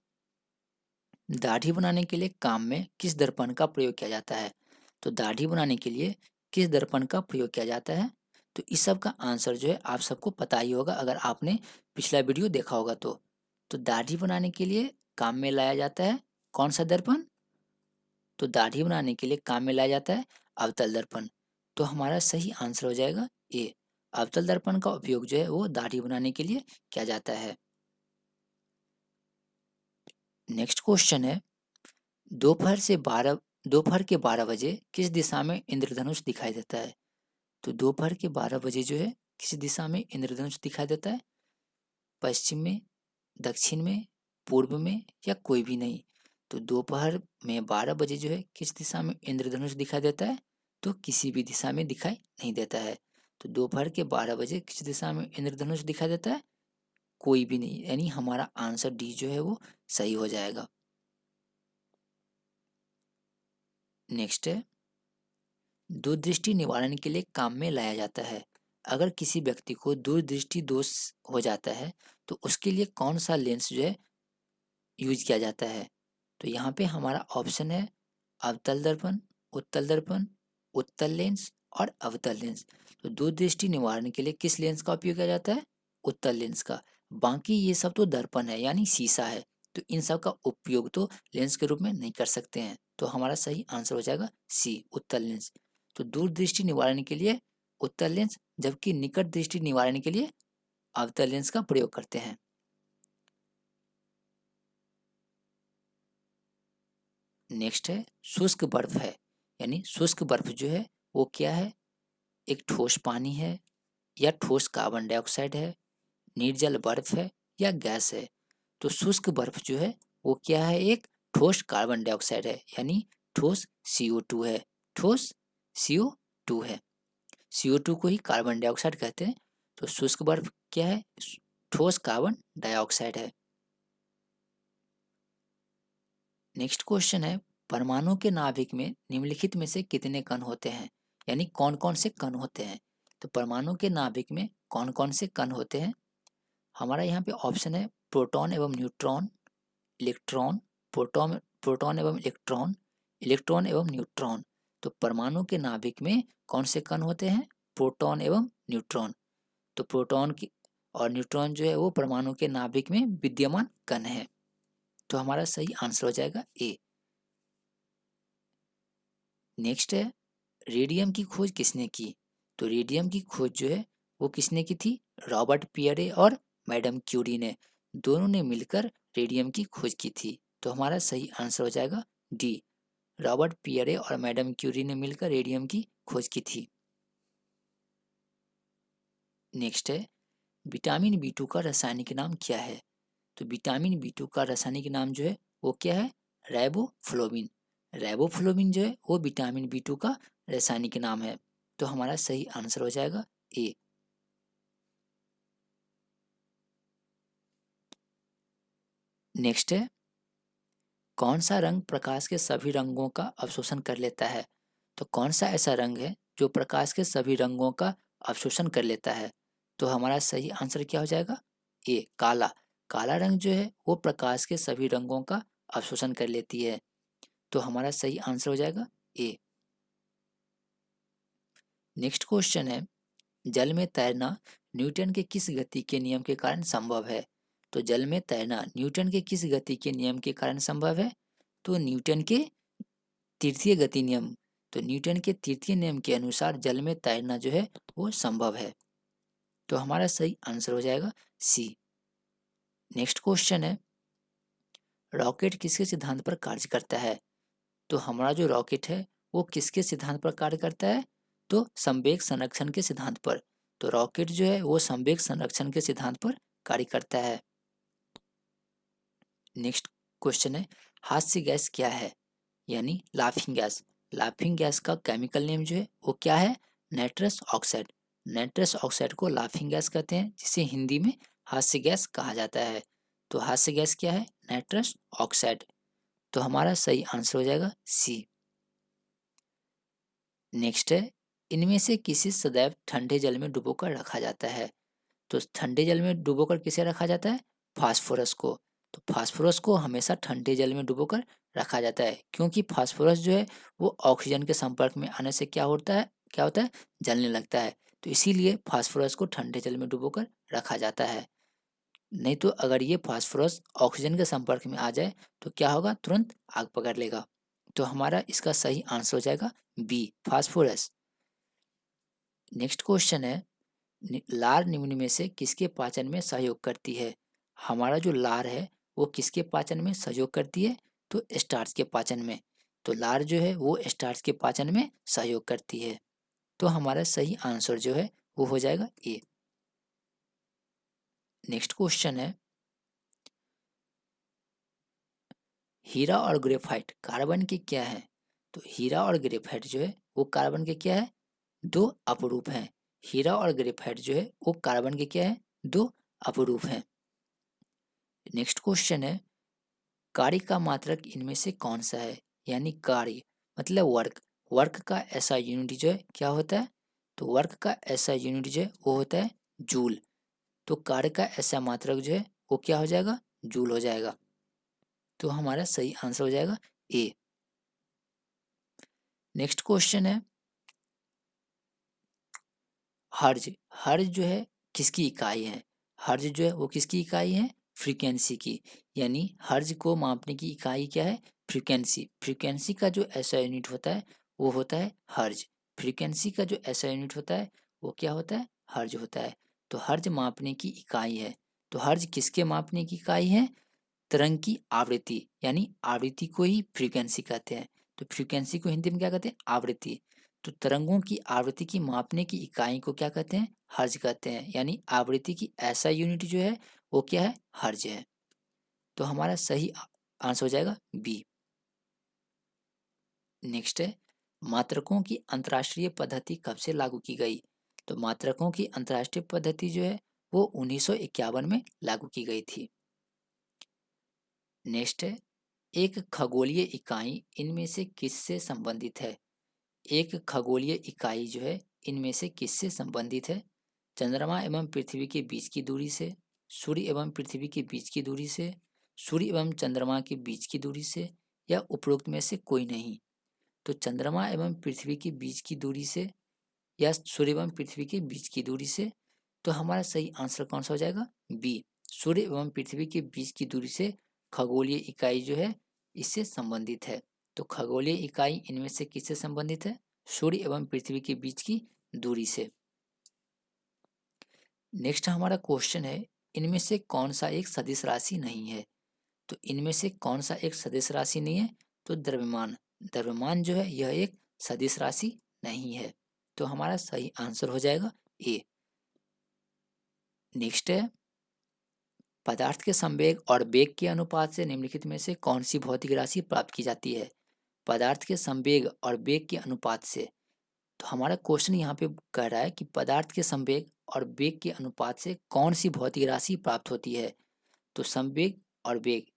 दाढ़ी बनाने के लिए काम में किस दर्पण का प्रयोग किया जाता है? तो दाढ़ी बनाने के लिए किस दर्पण का प्रयोग किया जाता है? तो इस सब का आंसर जो है आप सबको पता ही होगा अगर आपने पिछला वीडियो देखा होगा तो दाढ़ी बनाने के लिए काम में लाया जाता है कौन सा दर्पण? तो दाढ़ी बनाने के लिए काम में लाया जाता है अवतल दर्पण। तो हमारा सही आंसर हो जाएगा ए। अवतल दर्पण का उपयोग जो है वो दाढ़ी बनाने के लिए किया जाता है। नेक्स्ट क्वेश्चन है, दोपहर से 12 दोपहर के 12 बजे किस दिशा में इंद्रधनुष दिखाई देता है? तो दोपहर के 12 बजे जो है किस दिशा में इंद्रधनुष दिखाई देता है? पश्चिम में, दक्षिण में, पूर्व में या कोई भी नहीं? तो दोपहर में 12 बजे जो है किस दिशा में इंद्रधनुष दिखाई देता है? तो किसी भी दिशा में दिखाई नहीं देता है। तो दोपहर के 12 बजे किस दिशा में इंद्रधनुष दिखाई देता है? कोई भी नहीं, यानी हमारा आंसर डी जो है वो सही हो जाएगा। नेक्स्ट है, दूरदृष्टि निवारण के लिए काम में लाया जाता है। अगर किसी व्यक्ति को दूरदृष्टि दोष हो जाता है तो उसके लिए कौन सा लेंस जो है यूज किया जाता है? तो यहाँ पे हमारा ऑप्शन है अवतल दर्पण, उत्तल दर्पण, उत्तल लेंस और अवतल लेंस। तो दूरदृष्टि निवारण के लिए किस लेंस का उपयोग किया जाता है? उत्तल लेंस का। बाकी ये सब तो दर्पण है यानी शीशा है, तो इन सब का उपयोग तो लेंस के रूप में नहीं कर सकते हैं। तो हमारा सही आंसर हो जाएगा सी, उत्तल लेंस। तो दूरदृष्टि निवारण के लिए उत्तल लेंस, जबकि निकट दृष्टि निवारण के लिए अवतल लेंस का प्रयोग करते हैं। नेक्स्ट है, शुष्क बर्फ है, यानी शुष्क बर्फ जो है वो क्या है? एक ठोस पानी है या ठोस कार्बन डाइऑक्साइड है, निर्जल बर्फ है या गैस है? तो शुष्क बर्फ जो है वो क्या है? एक ठोस कार्बन डाइऑक्साइड है, यानी ठोस CO2 है। ठोस CO2 है। CO2 को ही कार्बन डाइऑक्साइड कहते हैं। तो शुष्क बर्फ क्या है? ठोस कार्बन डाइऑक्साइड है। नेक्स्ट क्वेश्चन है, परमाणु के नाभिक में निम्नलिखित में से कितने कण होते हैं? यानी कौन कौन से कण होते हैं? तो परमाणु के नाभिक में कौन कौन से कण होते हैं? हमारा यहाँ पे ऑप्शन है प्रोटॉन एवं न्यूट्रॉन, इलेक्ट्रॉन, प्रोटॉन प्रोटॉन एवं इलेक्ट्रॉन, इलेक्ट्रॉन एवं न्यूट्रॉन। तो परमाणु के नाभिक में कौन से कण होते हैं? प्रोटॉन एवं न्यूट्रॉन। तो प्रोटॉन की और न्यूट्रॉन जो है वो परमाणु के नाभिक में विद्यमान कण है। तो हमारा सही आंसर हो जाएगा ए। नेक्स्ट है, रेडियम की खोज किसने की? तो रेडियम की खोज जो है वो किसने की थी? रॉबर्ट पियरे और मैडम क्यूरी ने, दोनों ने मिलकर रेडियम की खोज की थी। तो हमारा सही आंसर हो जाएगा डी, रॉबर्ट पियरे और मैडम क्यूरी ने मिलकर रेडियम की खोज की थी। नेक्स्ट है, विटामिन B2 का रासायनिक नाम क्या है? तो विटामिन B2 का रासायनिक नाम जो है वो क्या है? राइबोफ्लोविन। राइबोफ्लोविन जो है वो विटामिन B2 का रासायनिक नाम है। तो हमारा सही आंसर हो जाएगा ए। नेक्स्ट है, कौन सा रंग प्रकाश के सभी रंगों का अवशोषण कर लेता है? तो कौन सा ऐसा रंग है जो प्रकाश के सभी रंगों का अवशोषण कर लेता है? तो हमारा सही आंसर क्या हो जाएगा? ए, काला। काला रंग जो है वो प्रकाश के सभी रंगों का अवशोषण कर लेती है। तो हमारा सही आंसर हो जाएगा ए। नेक्स्ट क्वेश्चन है, जल में तैरना न्यूटन के किस गति के नियम के कारण संभव है? तो जल में तैरना न्यूटन के किस गति के नियम के कारण संभव है? तो न्यूटन के तृतीय गति नियम। तो न्यूटन के तृतीय नियम के अनुसार जल में तैरना जो है वो संभव है। तो हमारा सही आंसर हो जाएगा सी। नेक्स्ट क्वेश्चन है, रॉकेट किसके सिद्धांत पर कार्य करता है? तो हमारा जो रॉकेट है वो किसके सिद्धांत पर कार्य करता है? तो संवेग संरक्षण के सिद्धांत पर। तो रॉकेट जो है वो संवेग संरक्षण के सिद्धांत पर कार्य करता है। नेक्स्ट क्वेश्चन है, हास्य गैस क्या है? यानी लाफिंग गैस। लाफिंग गैस का केमिकल नेम जो है वो क्या है? Nitrous oxide. नाइट्रस ऑक्साइड को लाफिंग गैस कहते हैं, जिसे हिंदी में हास्य गैस कहा जाता है। तो हास्य गैस क्या है? Nitrous oxide. तो हमारा सही आंसर हो जाएगा सी। नेक्स्ट है, इनमें से किसे सदैव ठंडे जल में डुबोकर रखा जाता है? तो ठंडे जल में डुबोकर किसे रखा जाता है? फास्फोरस को। तो फास्फोरस को हमेशा ठंडे जल में डुबोकर रखा जाता है, क्योंकि फास्फोरस जो है वो ऑक्सीजन के संपर्क में आने से क्या होता है? जलने लगता है। तो इसीलिए फास्फोरस को ठंडे जल में डुबोकर रखा जाता है। नहीं तो अगर ये फास्फोरस ऑक्सीजन के संपर्क में आ जाए तो क्या होगा? तुरंत आग पकड़ लेगा। तो हमारा इसका सही आंसर हो जाएगा बी, फास्फोरस। नेक्स्ट क्वेश्चन है, लार निम्न में से किसके पाचन में सहयोग करती है? हमारा जो लार है वो किसके पाचन में सहयोग करती है? तो स्टार्च के पाचन में। तो लार जो है वो स्टार्च के पाचन में सहयोग करती है। तो हमारा सही आंसर जो है वो हो जाएगा ए। नेक्स्ट क्वेश्चन है, हीरा और ग्रेफाइट कार्बन के क्या है? तो हीरा और ग्रेफाइट जो है वो कार्बन के क्या है? दो अपरूप हैं। हीरा और ग्रेफाइट जो है वो कार्बन के क्या है? दो अपरूप हैं। नेक्स्ट क्वेश्चन है, कार्य का मात्रक इनमें से कौन सा है? यानी कार्य मतलब वर्क। वर्क का ऐसा यूनिट जो है क्या होता है? तो वर्क का ऐसा यूनिट जो है वो होता है जूल। तो कार्य का ऐसा मात्रक जो है वो क्या हो जाएगा? जूल हो जाएगा। तो हमारा सही आंसर हो जाएगा ए। नेक्स्ट क्वेश्चन है, हर्ज। हर्ज जो है किसकी इकाई है? हर्ज जो है वो किसकी इकाई है? फ्रीक्वेंसी की। यानी हर्ज को मापने की इकाई क्या है? फ्रीक्वेंसी। फ्रीक्वेंसी का जो ऐसा यूनिट होता है वो होता है हर्ज। फ्रीक्वेंसी का जो ऐसा यूनिट होता है वो क्या होता है? हर्ज होता है। तो हर्ज मापने की इकाई है। तो हर्ज किसके मापने की इकाई है? तरंग की आवृत्ति, यानी आवृत्ति को ही फ्रीक्वेंसी कहते हैं। तो फ्रीक्वेंसी को हिंदी में क्या कहते हैं? आवृत्ति। तो तरंगों की आवृत्ति की मापने की इकाई को क्या कहते हैं? हर्ज कहते हैं। यानी आवृत्ति की ऐसा यूनिट जो है वो क्या है? हर्ज है। तो हमारा सही आंसर हो जाएगा बी। नेक्स्ट है, मात्रकों की अंतर्राष्ट्रीय पद्धति कब से लागू की गई? तो मात्रकों की अंतर्राष्ट्रीय पद्धति जो है वो 1951 में लागू की गई थी। नेक्स्ट है, एक खगोलीय इकाई इनमें से किससे संबंधित है? एक खगोलीय इकाई जो है इनमें से किससे संबंधित है? चंद्रमा एवं पृथ्वी के बीच की दूरी से, सूर्य एवं पृथ्वी के बीच की दूरी से, सूर्य एवं चंद्रमा के बीच की दूरी से, या उपरोक्त में से कोई नहीं? तो चंद्रमा एवं पृथ्वी के बीच की दूरी से या सूर्य एवं पृथ्वी के बीच की दूरी से। तो हमारा सही आंसर कौन सा हो जाएगा? बी, सूर्य एवं पृथ्वी के बीच की दूरी से खगोलीय इकाई जो है इससे संबंधित है। तो खगोलीय इकाई इनमें से किससे संबंधित है? सूर्य एवं पृथ्वी के बीच की दूरी से। नेक्स्ट हमारा क्वेश्चन है, इनमें से कौन सा एक सदिश राशि नहीं है? तो इनमें से कौन सा एक सदिश राशि नहीं है? तो द्रव्यमान। द्रव्यमान जो है यह एक सदिश राशि नहीं है। तो हमारा सही आंसर हो जाएगा ए। नेक्स्ट है, पदार्थ के संवेग और वेग के अनुपात से निम्नलिखित में से कौन सी भौतिक राशि प्राप्त की जाती है? पदार्थ के संवेग और वेग के अनुपात से। तो हमारा क्वेश्चन यहाँ पे कह रहा है कि पदार्थ के संवेग और वेग के अनुपात से कौन सी भौतिक राशि प्राप्त होती है? तो संवेग और वेग।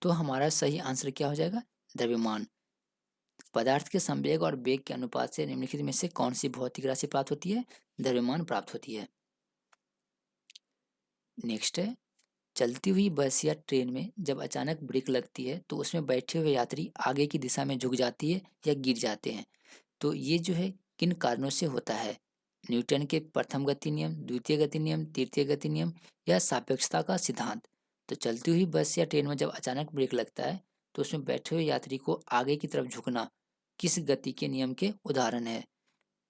तो हमारा सही आंसर क्या हो जाएगा? द्रव्यमान। पदार्थ के संवेग और वेग के अनुपात से निम्नलिखित में से कौन सी भौतिक राशि प्राप्त होती है? द्रव्यमान प्राप्त होती है। नेक्स्ट है, चलती हुई बस या ट्रेन में जब अचानक ब्रेक लगती है तो उसमें बैठे हुए यात्री आगे की दिशा में झुक जाती है या गिर जाते हैं। तो ये जो है किन कारणों से होता है? न्यूटन के प्रथम गति नियम, द्वितीय गति नियम, तृतीय गति नियम, या सापेक्षता का सिद्धांत? तो चलती हुई बस या ट्रेन में जब अचानक ब्रेक लगता है तो उसमें बैठे हुए यात्री को आगे की तरफ झुकना किस गति के नियम के उदाहरण है?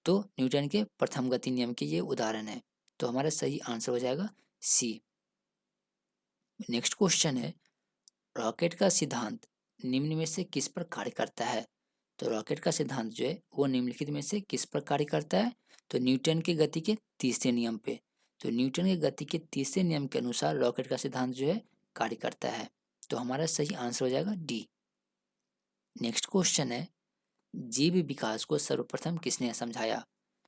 तो न्यूटन के प्रथम गति नियम के ये उदाहरण है। तो हमारा सही आंसर हो जाएगा सी। नेक्स्ट क्वेश्चन है, रॉकेट का सिद्धांत निम्न में से किस पर कार्य करता है? तो रॉकेट का सिद्धांत जो है वो निम्नलिखित में से किस पर कार्य करता है? तो न्यूटन के गति के तीसरे नियम पे। तो न्यूटन के गति के तीसरे नियम के अनुसार रॉकेट का सिद्धांत जो है कार्य करता है। तो हमारा सही आंसर हो जाएगा डी। नेक्स्ट क्वेश्चन है, जीव विकास को सर्वप्रथम किसने समझाया?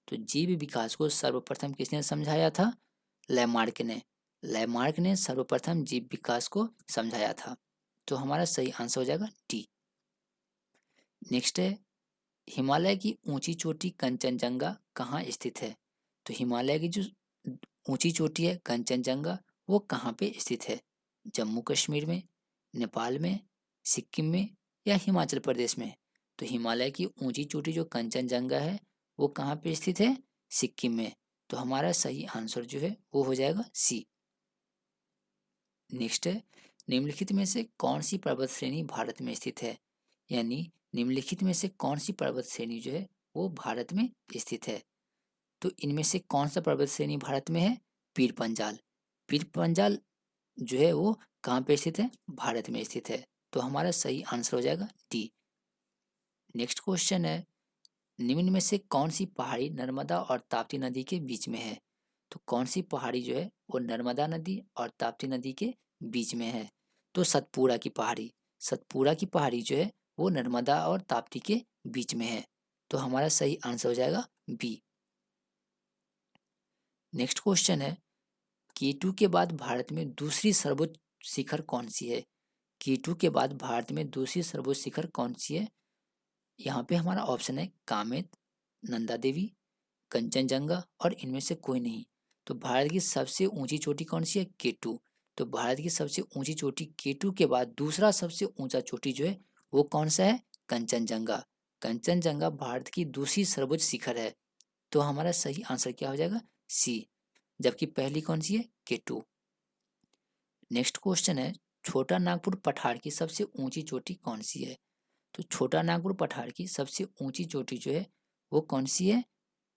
तो जीव विकास को सर्वप्रथम किसने समझाया था? लैमार्क ने। लैमार्क ने सर्वप्रथम जीव विकास को समझाया था। तो हमारा सही आंसर हो जाएगा डी। नेक्स्ट है, हिमालय की ऊंची चोटी कंचनजंगा कहाँ स्थित है? तो हिमालय की जो ऊंची चोटी है कंचनजंगा, वो कहाँ पे स्थित है? जम्मू कश्मीर में, नेपाल में, सिक्किम में या हिमाचल प्रदेश में? तो हिमालय की ऊंची चोटी जो कंचनजंगा है वो कहाँ पे स्थित है? सिक्किम में। तो हमारा सही आंसर जो है वो हो जाएगा सी। नेक्स्ट है, निम्नलिखित में से कौन सी पर्वत श्रेणी भारत में स्थित है? यानी निम्नलिखित में से कौन सी पर्वत श्रेणी जो है वो भारत में स्थित है? तो इनमें से कौन सा पर्वत श्रेणी भारत में है? पीर पंजाल। पीर पंजाल जो है वो कहाँ पे स्थित है? भारत में स्थित है। तो हमारा सही आंसर हो जाएगा डी। नेक्स्ट क्वेश्चन है, निम्न में से कौन सी पहाड़ी नर्मदा और ताप्ती नदी के बीच में है? तो कौन सी पहाड़ी जो है वो नर्मदा नदी और ताप्ती नदी के बीच में है? तो सतपुड़ा की पहाड़ी। सतपुड़ा की पहाड़ी जो है वो नर्मदा और ताप्ती के बीच में है। तो हमारा सही आंसर हो जाएगा बी। नेक्स्ट क्वेश्चन है, K2 के बाद भारत में दूसरी सर्वोच्च शिखर कौन सी है? K2 के बाद भारत में दूसरी सर्वोच्च शिखर कौन सी है? यहाँ पे हमारा ऑप्शन है कामेत, नंदा देवी, कंचनजंगा और इनमें से कोई नहीं। तो भारत की सबसे ऊंची चोटी कौन सी है? K2। तो भारत की सबसे ऊंची चोटी K2 के बाद दूसरा सबसे ऊंचा चोटी जो है वो कौन सा है? कंचनजंगा। कंचनजंगा भारत की दूसरी सर्वोच्च शिखर है। तो हमारा सही आंसर क्या हो जाएगा? सी। जबकि पहली कौन सी है? K2। नेक्स्ट क्वेश्चन है, छोटा नागपुर पठार की सबसे ऊंची चोटी कौन सी है? तो छोटा नागपुर पठार की सबसे ऊंची चोटी जो है वो कौन सी है?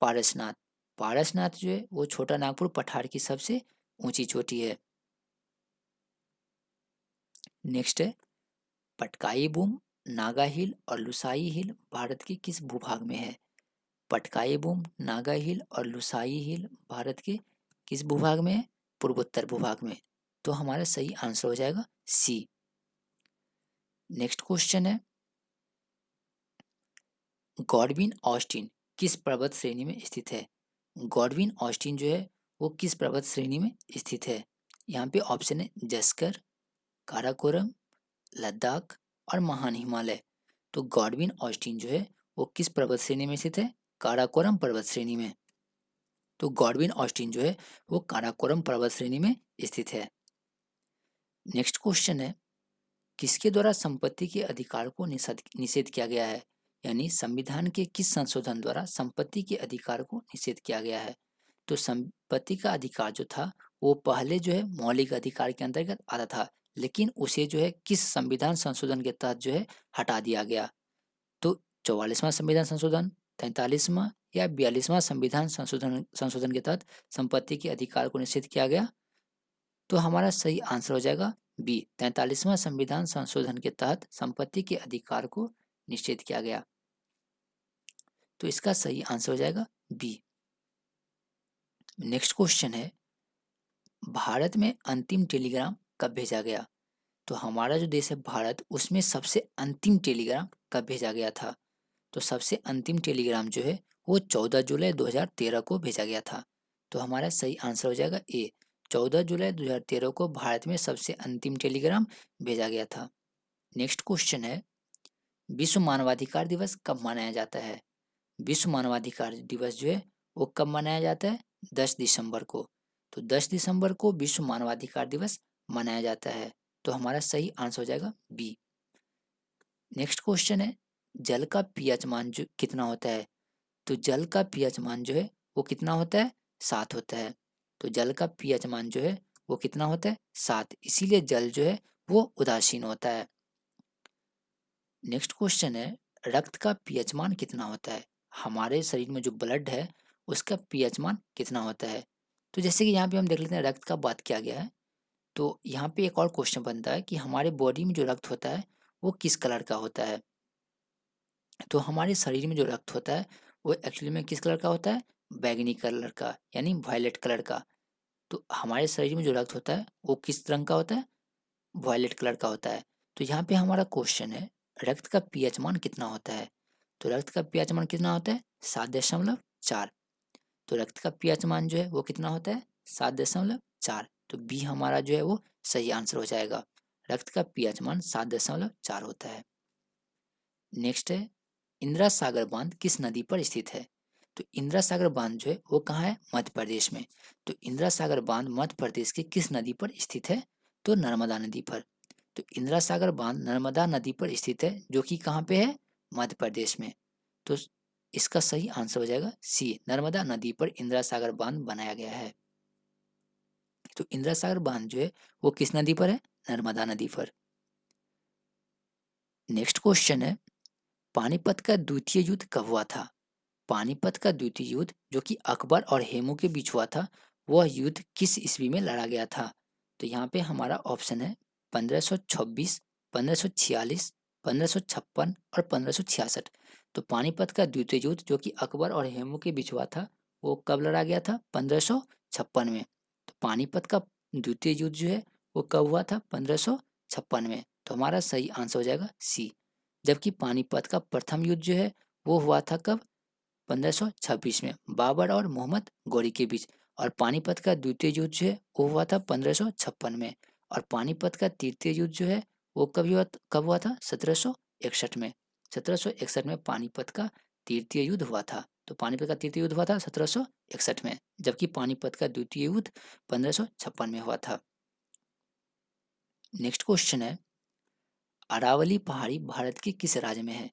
पारसनाथ। पारसनाथ जो है वो छोटा नागपुर पठार की सबसे ऊंची चोटी है। नेक्स्ट है, पटकाई बूम, नागा हिल और लुसाई हिल भारत के किस भूभाग में है? पटकाई बूम, नागा हिल और लुसाई हिल भारत के किस भूभाग में है? पूर्वोत्तर भूभाग में। तो हमारा सही आंसर हो जाएगा सी। नेक्स्ट क्वेश्चन है, गॉडविन ऑस्टिन किस पर्वत श्रेणी में स्थित है? गॉडविन ऑस्टिन जो है वो किस पर्वत श्रेणी में स्थित है? यहाँ पे ऑप्शन है जस्कर, काराकोरम, लद्दाख और महान हिमालय। तो गॉडविन ऑस्टिन जो है वो किस पर्वत श्रेणी में स्थित है? काराकोरम पर्वत श्रेणी में। तो गॉडविन ऑस्टिन जो है वो काराकोरम पर्वत श्रेणी में स्थित है। नेक्स्ट क्वेश्चन है, किसके द्वारा संपत्ति के अधिकार को निषेध किया गया है? यानी संविधान के किस संशोधन द्वारा संपत्ति के अधिकार को निषेध किया गया है? तो संपत्ति का अधिकार जो था वो पहले जो है मौलिक अधिकार के अंतर्गत आता था, लेकिन उसे जो है किस संविधान संशोधन के तहत जो है हटा दिया गया? तो 44वां संविधान संशोधन, 43वां या 42वां संविधान संशोधन संशोधन के तहत संपत्ति के अधिकार को निषेध किया गया? तो हमारा सही आंसर हो जाएगा बी, 43वां संविधान संशोधन के तहत संपत्ति के अधिकार को निषेध किया गया। तो इसका सही आंसर हो जाएगा बी। नेक्स्ट क्वेश्चन है, भारत में अंतिम टेलीग्राम कब भेजा गया? तो हमारा जो देश है भारत, उसमें सबसे अंतिम टेलीग्राम कब भेजा गया था? तो सबसे अंतिम टेलीग्राम जो है वो 14 जुलाई 2013 को भेजा गया था। तो हमारा सही आंसर हो जाएगा ए, 14 जुलाई 2013 को भारत में सबसे अंतिम टेलीग्राम भेजा गया था। नेक्स्ट क्वेश्चन है, विश्व मानवाधिकार दिवस कब मनाया जाता है? विश्व मानवाधिकार दिवस जो है वो कब मनाया जाता है? 10 दिसंबर को। तो 10 दिसंबर को विश्व मानवाधिकार दिवस मनाया जाता है। तो हमारा सही आंसर हो जाएगा बी। नेक्स्ट क्वेश्चन है, जल का पीएच मान जो कितना होता है? तो जल का पीएच मान जो है वो कितना होता है? 7 होता है। तो जल का पीएच मान जो है वो कितना होता है? 7। इसीलिए जल जो है वो उदासीन होता है। नेक्स्ट क्वेश्चन है, रक्त का पीएच मान कितना होता है? हमारे शरीर में जो ब्लड है उसका पीएच मान कितना होता है? तो जैसे कि यहाँ पे हम देख लेते हैं रक्त का बात किया गया है, तो यहाँ पे एक और क्वेश्चन बनता है कि हमारे बॉडी में जो रक्त होता है वो किस कलर का होता है? तो हमारे शरीर में जो रक्त होता है वो एक्चुअली में किस कलर का होता है? बैगनी कलर का, यानी वायलेट कलर का। तो हमारे शरीर में जो रक्त होता है वो किस रंग का होता है? वायलेट कलर का होता है। तो यहाँ पे हमारा क्वेश्चन है रक्त का पीएच मान कितना होता है? तो रक्त का पीएच मान कितना होता है? 7.4। तो रक्त का पीएच मान जो है वो कितना होता है? 7.4। तो बी हमारा जो है वो सही आंसर हो जाएगा। रक्त का पीएच मान 7.4 होता है। नेक्स्ट है, इंदिरा सागर बांध किस नदी पर स्थित है? तो इंदिरा सागर बांध जो है वो कहाँ है? मध्य प्रदेश में। तो इंदिरा सागर बांध मध्य प्रदेश की किस नदी पर स्थित है? तो नर्मदा नदी पर। तो इंदिरा सागर बांध नर्मदा नदी पर स्थित है, जो कि कहाँ पे है? मध्य प्रदेश में। तो इसका सही आंसर हो जाएगा सी, नर्मदा नदी पर इंदिरा सागर बांध बनाया गया है। तो इंदिरा सागर बांध जो है वो किस नदी पर है? नर्मदा नदी पर। नेक्स्ट क्वेश्चन है, पानीपत का द्वितीय युद्ध कब हुआ था? पानीपत का द्वितीय युद्ध जो कि अकबर और हेमू के बीच हुआ था, वह युद्ध किस ईस्वी में लड़ा गया था? तो यहाँ पे हमारा ऑप्शन है 1526, 1546, 1556 और 1566। तो पानीपत का द्वितीय युद्ध जो कि अकबर और हेमू के बीच हुआ था, वो कब लड़ा गया था? 1556 में। तो पानीपत का द्वितीय युद्ध जो है वो कब हुआ था? 1556 में। तो हमारा सही आंसर हो जाएगा सी। जबकि पानीपत का प्रथम युद्ध जो है वो हुआ था कब? 1526 में, बाबर और मोहम्मद गौरी के बीच। और पानीपत का द्वितीय युद्ध जो है वो हुआ था 1556 में। और पानीपत का तृतीय युद्ध जो है वो कब हुआ था? 1761 में। 1761 में पानीपत का तृतीय युद्ध हुआ था। तो पानीपत का तृतीय युद्ध हुआ था 1761 में, जबकि पानीपत का द्वितीय युद्ध 1556 में हुआ था। नेक्स्ट क्वेश्चन है, अरावली पहाड़ी भारत के किस राज्य में है?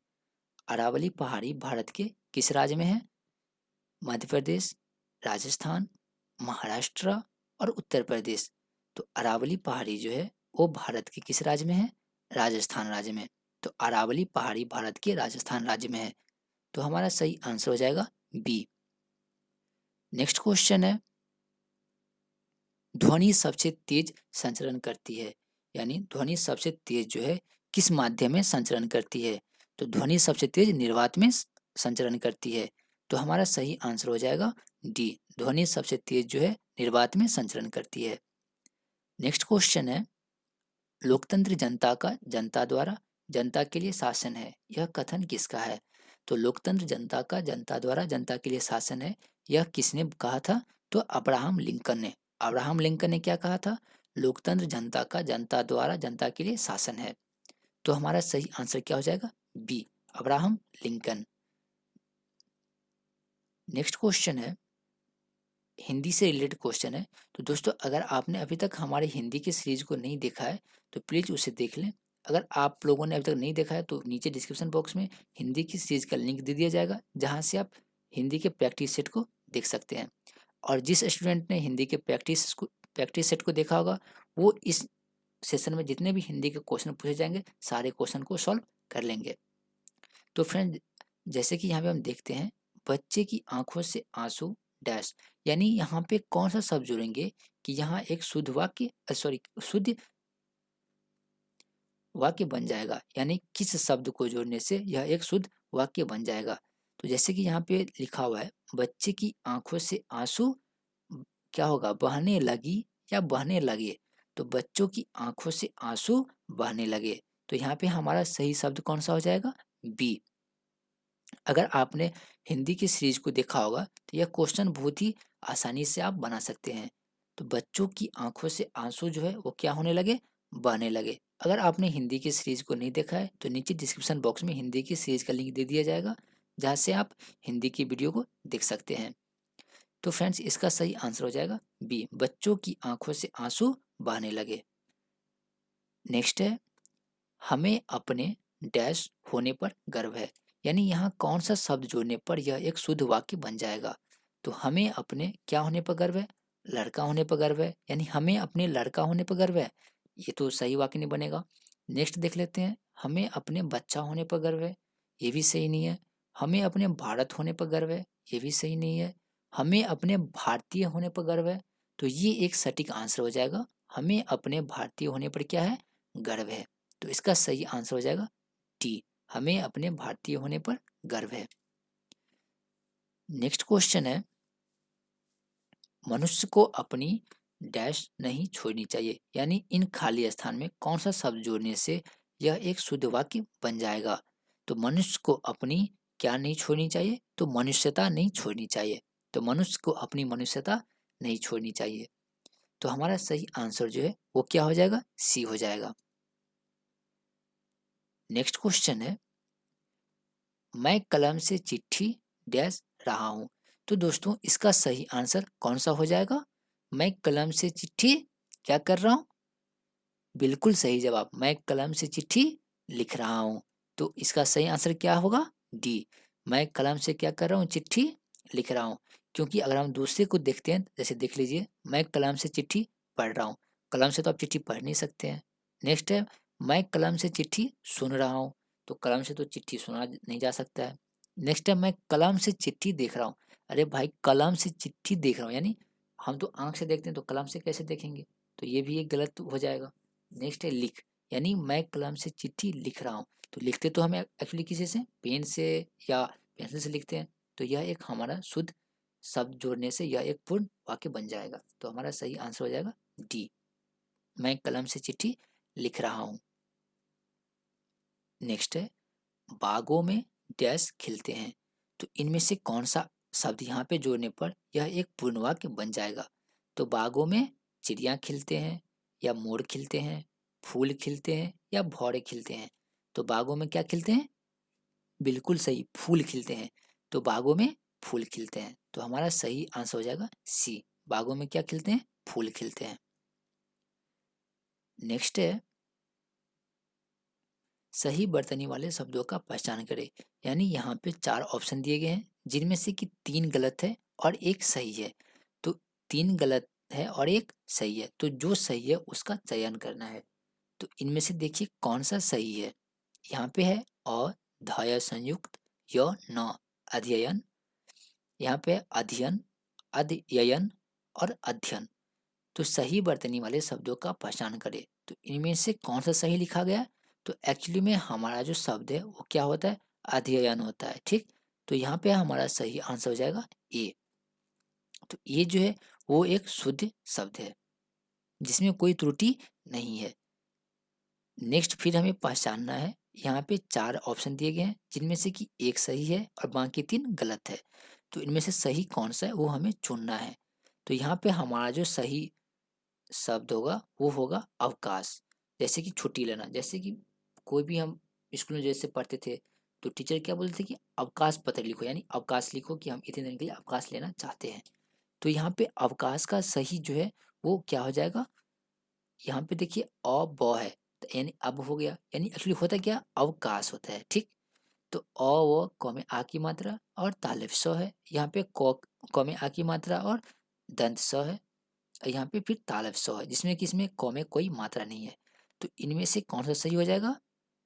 अरावली पहाड़ी भारत के किस राज्य में है? मध्य प्रदेश, राजस्थान, महाराष्ट्र और उत्तर प्रदेश। तो अरावली पहाड़ी जो है वो भारत के किस राज्य में है? राजस्थान राज्य में। तो अरावली पहाड़ी भारत के राजस्थान राज्य में है। तो हमारा सही आंसर हो जाएगा बी। नेक्स्ट क्वेश्चन है, ध्वनि सबसे तेज संचरण करती है, यानी ध्वनि सबसे तेज जो है किस माध्यम में संचरण करती है? तो ध्वनि सबसे तेज निर्वात में संचरण करती है। तो हमारा सही आंसर हो जाएगा डी, ध्वनि सबसे तेज जो है निर्वात में संचरण करती है। नेक्स्ट क्वेश्चन है, लोकतंत्र जनता का जनता द्वारा जनता के लिए शासन है, यह कथन किसका है? तो लोकतंत्र जनता का जनता द्वारा जनता के लिए शासन है, यह किसने कहा था? तो अब्राहम लिंकन ने। अब्राहम लिंकन ने क्या कहा था? लोकतंत्र जनता का जनता द्वारा जनता के लिए शासन है। तो हमारा सही आंसर क्या हो जाएगा? B, Abraham Lincoln. Next question है, हिंदी से रिलेटेड क्वेश्चन है। तो दोस्तों अगर आपने अभी तक हमारे हिंदी की सीरीज को नहीं देखा है तो प्लीज़ उसे देख लें। अगर आप लोगों ने अभी तक नहीं देखा है तो नीचे डिस्क्रिप्शन बॉक्स में हिंदी की सीरीज का लिंक दे दिया जाएगा, जहां से आप हिंदी के प्रैक्टिस सेट को देख सकते हैं। और जिस स्टूडेंट ने हिंदी के प्रैक्टिस सेट को देखा होगा, वो इस सेशन में जितने भी हिंदी के क्वेश्चन पूछे जाएंगे सारे क्वेश्चन को सॉल्व कर लेंगे। तो फ्रेंड, जैसे कि यहाँ पे हम देखते हैं, बच्चे की आंखों से आंसू डैश, यानी यहाँ पे कौन सा शब्द जोड़ेंगे कि यहाँ एक शुद्ध वाक्य शुद्ध वाक्य बन जाएगा, यानी किस शब्द को जोड़ने से यह एक शुद्ध वाक्य बन जाएगा। तो जैसे कि यहाँ पे लिखा हुआ है, बच्चे की आंखों से आंसू क्या होगा? बहने लगी या बहने लगे। तो बच्चों की आंखों से आंसू बहने लगे। तो यहाँ पे हमारा सही शब्द कौन सा हो जाएगा? बी। अगर आपने हिंदी की सीरीज को देखा होगा तो यह क्वेश्चन बहुत ही आसानी से आप बना सकते हैं। तो बच्चों की आंखों से आंसू जो है वो क्या होने लगे? बहने लगे। अगर आपने हिंदी की सीरीज को नहीं देखा है तो नीचे डिस्क्रिप्शन बॉक्स में हिंदी की सीरीज का लिंक दे दिया जाएगा, जहाँ से आप हिंदी की वीडियो को देख सकते हैं। तो फ्रेंड्स, इसका सही आंसर हो जाएगा बी, बच्चों की आंखों से आंसू बहने लगे। नेक्स्ट है, हमें अपने डैश होने पर गर्व है, यानी यहाँ कौन सा शब्द जोड़ने पर यह एक शुद्ध वाक्य बन जाएगा? तो हमें अपने क्या होने पर गर्व है? लड़का होने पर गर्व है, यानी हमें अपने लड़का होने पर गर्व है। ये तो सही वाक्य नहीं बनेगा। नेक्स्ट देख लेते हैं, हमें अपने बच्चा होने पर गर्व है, ये भी सही नहीं है। हमें अपने भारत होने पर गर्व है, ये भी सही नहीं है। हमें अपने भारतीय होने पर गर्व है, तो ये एक सटीक आंसर हो जाएगा। हमें अपने भारतीय होने पर क्या है? गर्व है। तो इसका सही आंसर हो जाएगा टी, हमें अपने भारतीय होने पर गर्व है। नेक्स्ट क्वेश्चन है, मनुष्य को अपनी डैश नहीं छोड़नी चाहिए, यानी इन खाली स्थान में कौन सा शब्द जोड़ने से यह एक शुद्ध वाक्य बन जाएगा। तो मनुष्य को अपनी क्या नहीं छोड़नी चाहिए? तो मनुष्यता नहीं छोड़नी चाहिए। तो मनुष्य को अपनी मनुष्यता नहीं छोड़नी चाहिए। तो हमारा सही आंसर जो है वो क्या हो जाएगा? सी हो जाएगा। नेक्स्ट क्वेश्चन है, मैं कलम से चिट्ठी डैश रहा हूं। तो दोस्तों इसका सही आंसर कौन सा हो जाएगा? मैं कलम से चिट्ठी क्या कर रहा हूं? बिल्कुल सही जवाब, मैं कलम से चिट्ठी लिख रहा हूं। तो इसका सही आंसर क्या होगा? डी। मैं कलम से क्या कर रहा हूं? चिट्ठी लिख रहा हूं। क्योंकि अगर हम दूसरे को देखते हैं, जैसे देख लीजिए, मैं कलम से चिट्ठी पढ़ रहा हूं। कलम से तो आप चिट्ठी पढ़ नहीं सकते हैं। नेक्स्ट है, मैं कलम से चिट्ठी सुन रहा हूं। तो कलम से तो चिट्ठी सुना नहीं जा सकता है। नेक्स्ट है, मैं कलम से चिट्ठी देख रहा हूँ। अरे भाई, कलम से चिट्ठी देख रहा हूँ यानी हम तो आंख से देखते हैं, तो कलम से कैसे देखेंगे? तो ये भी एक गलत हो जाएगा। नेक्स्ट है लिख, यानी मैं कलम से चिट्ठी लिख रहा हूँ। तो लिखते तो हम एक्चुअली किसी से, पेन से या पेंसिल से लिखते हैं। तो यह एक हमारा शुद्ध शब्द जोड़ने से यह एक पूर्ण वाक्य बन जाएगा। तो हमारा सही आंसर हो जाएगा डी, मैं कलम से चिट्ठी लिख रहा हूँ। नेक्स्ट है, बागों में डैश खिलते हैं। तो इनमें से कौन सा शब्द यहाँ पे जोड़ने पर यह एक पूर्ण वाक्य बन जाएगा? तो बागों में चिड़िया खिलते हैं, या मोर खिलते हैं, फूल खिलते हैं, या भौरे खिलते हैं? तो बागों में क्या खिलते हैं? बिल्कुल सही, फूल खिलते हैं। तो बागों में फूल खिलते हैं। तो हमारा सही आंसर हो जाएगा सी, बागों में क्या खिलते हैं? फूल खिलते हैं। नेक्स्ट है, सही बर्तनी वाले शब्दों का पहचान करें। यानी यहाँ पे 4 ऑप्शन दिए गए हैं, जिनमें से कि 3 गलत है और एक सही है। तो 3 गलत है और एक सही है, तो जो सही है उसका चयन करना है। तो इनमें से देखिए कौन सा सही है। यहाँ पे है अ धाय संयुक्त य न अध्ययन। यहाँ पे है अध्ययन, अध्ययन और अध्ययन। तो सही बर्तनी वाले शब्दों का पहचान करें। तो इनमें से कौन सा सही लिखा गया? तो एक्चुअली में हमारा जो शब्द है वो क्या होता है? अध्ययन होता है। ठीक, तो यहाँ पे हमारा सही आंसर हो जाएगा ए। तो ये जो है वो एक शुद्ध शब्द है जिसमें कोई त्रुटि नहीं है। नेक्स्ट फिर हमें पहचानना है, यहाँ पे 4 ऑप्शन दिए गए हैं, जिनमें से कि एक सही है और बाकी 3 गलत है। तो इनमें से सही कौन सा है वो हमें चुनना है। तो यहाँ पे हमारा जो सही शब्द होगा वो होगा अवकाश। जैसे कि छुट्टी लेना, जैसे कि कोई भी हम स्कूल में जैसे पढ़ते थे, तो टीचर क्या बोलते थे कि अवकाश पत्र लिखो, यानी अवकाश लिखो कि हम इतने दिन के लिए अवकाश लेना चाहते हैं। तो यहाँ पे अवकाश का सही जो है वो क्या हो जाएगा? यहाँ पे देखिए अ ब है, तो यानी अब हो गया, यानी एक्चुअली होता क्या? अवकाश होता है। ठीक, तो अ व क में आ की मात्रा और तालिफ स है। यहाँ पे क में आ की मात्रा और दंत स है। यहाँ पे फिर तालव्य स है, जिसमें कि इसमें क में कोई मात्रा नहीं है। तो इनमें से कौन सा सही हो जाएगा?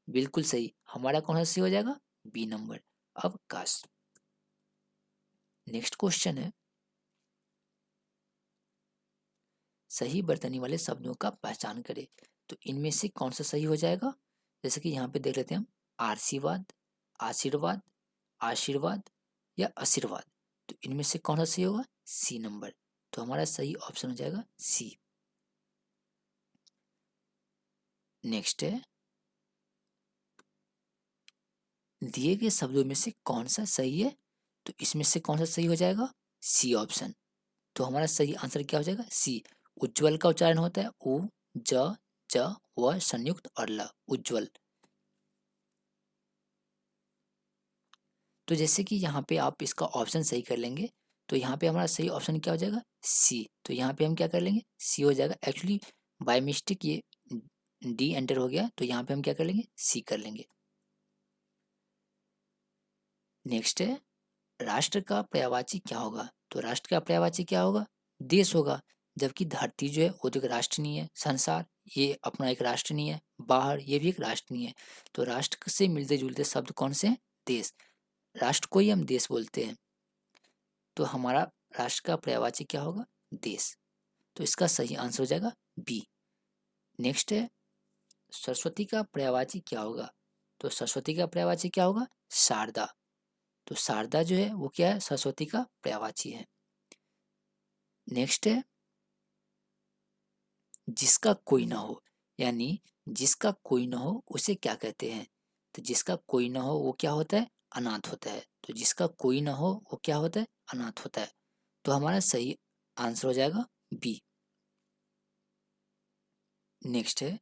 बिल्कुल सही, हमारा कौन सा सही हो जाएगा? बी नंबर, अवकाश। नेक्स्ट क्वेश्चन है, सही बर्तनी वाले शब्दों का पहचान करें। तो इनमें से कौन सा सही हो जाएगा? जैसे कि यहाँ पे देख लेते हैं हम, आशीर्वाद, आशीर्वाद, आशीर्वाद या आशीर्वाद। तो इनमें से कौन सा सही होगा? C number. तो हमारा सही ऑप्शन हो जाएगा सी। नेक्स्ट है, दिए गए शब्दों में से कौन सा सही है? तो इसमें से कौन सा सही हो जाएगा? C option. तो हमारा सही आंसर क्या हो जाएगा? सी। उज्ज्वल का उच्चारण होता है उ ज ज व संयुक्त और ल, उज्ज्वल। तो जैसे कि यहाँ पे आप इसका ऑप्शन सही कर लेंगे, तो यहाँ पे हमारा सही ऑप्शन क्या हो जाएगा? सी। तो यहाँ पे हम क्या कर लेंगे? सी हो जाएगा। एक्चुअली बाय मिस्टेक ये डी एंटर हो गया, तो यहाँ पे हम क्या कर लेंगे? सी कर लेंगे। नेक्स्ट है, राष्ट्र का पर्यायवाची क्या होगा? तो राष्ट्र का पर्यायवाची क्या होगा? देश होगा। जबकि धरती जो है वो तो एक राष्ट्र नहीं है, संसार ये अपना एक राष्ट्र नहीं है, बाहर ये भी एक राष्ट्र नहीं है। तो राष्ट्र से मिलते जुलते शब्द कौन से हैं? देश। राष्ट्र को ही हम देश बोलते हैं। तो हमारा राष्ट्र का पर्यायवाची क्या होगा? देश। तो इसका सही आंसर हो जाएगा बी। नेक्स्ट है, सरस्वती का पर्यायवाची क्या होगा? तो सरस्वती का पर्यायवाची क्या होगा? शारदा। तो शारदा जो है वो क्या है? सरस्वती का पर्यायवाची है। नेक्स्ट है, जिसका कोई ना हो, यानी जिसका कोई न हो उसे क्या कहते हैं? तो जिसका कोई न हो वो क्या होता है? अनाथ होता है। तो जिसका कोई न हो वो क्या होता है? अनाथ होता है। तो हमारा सही आंसर हो जाएगा बी। नेक्स्ट है,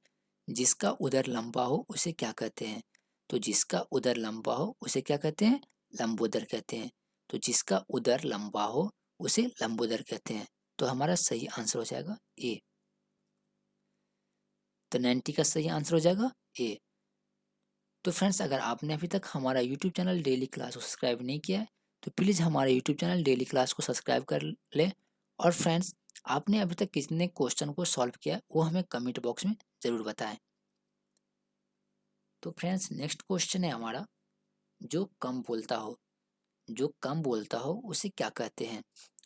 जिसका उदर लंबा हो उसे क्या कहते हैं? तो जिसका उदर लंबा हो उसे क्या कहते हैं? लंबोदर कहते हैं। तो जिसका उदर लंबा हो उसे लंबोदर कहते हैं। तो हमारा सही आंसर हो जाएगा ए। तो 90 का सही आंसर हो जाएगा ए। तो फ्रेंड्स, अगर आपने अभी तक हमारा यूट्यूब चैनल डेली क्लास को सब्सक्राइब नहीं किया है तो प्लीज़ हमारे यूट्यूब चैनल डेली क्लास को सब्सक्राइब कर ले। और फ्रेंड्स, आपने अभी तक कितने क्वेश्चन को सॉल्व किया है वो हमें कमेंट बॉक्स में ज़रूर बताएं। तो फ्रेंड्स, नेक्स्ट क्वेश्चन है हमारा, जो कम बोलता हो, जो कम बोलता हो उसे क्या कहते हैं?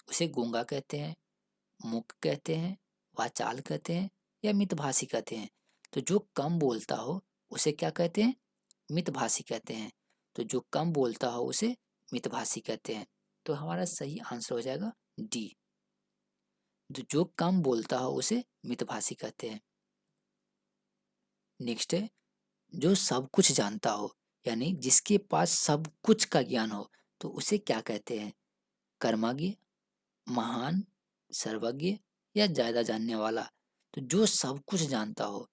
उसे गूंगा कहते हैं, मूक कहते हैं, वाचाल कहते हैं या मितभाषी कहते हैं? तो जो कम बोलता हो उसे क्या कहते हैं? मितभाषी कहते हैं। तो जो कम बोलता हो उसे मितभाषी कहते हैं। तो हमारा सही आंसर हो जाएगा डी। तो जो कम बोलता हो उसे मितभाषी कहते हैं। नेक्स्ट है, जो सब कुछ जानता हो, यानी जिसके पास सब कुछ का ज्ञान हो, तो उसे क्या कहते हैं? कर्मज्ञ, महान, सर्वज्ञ या ज्यादा जानने वाला? तो जो सब कुछ जानता हो,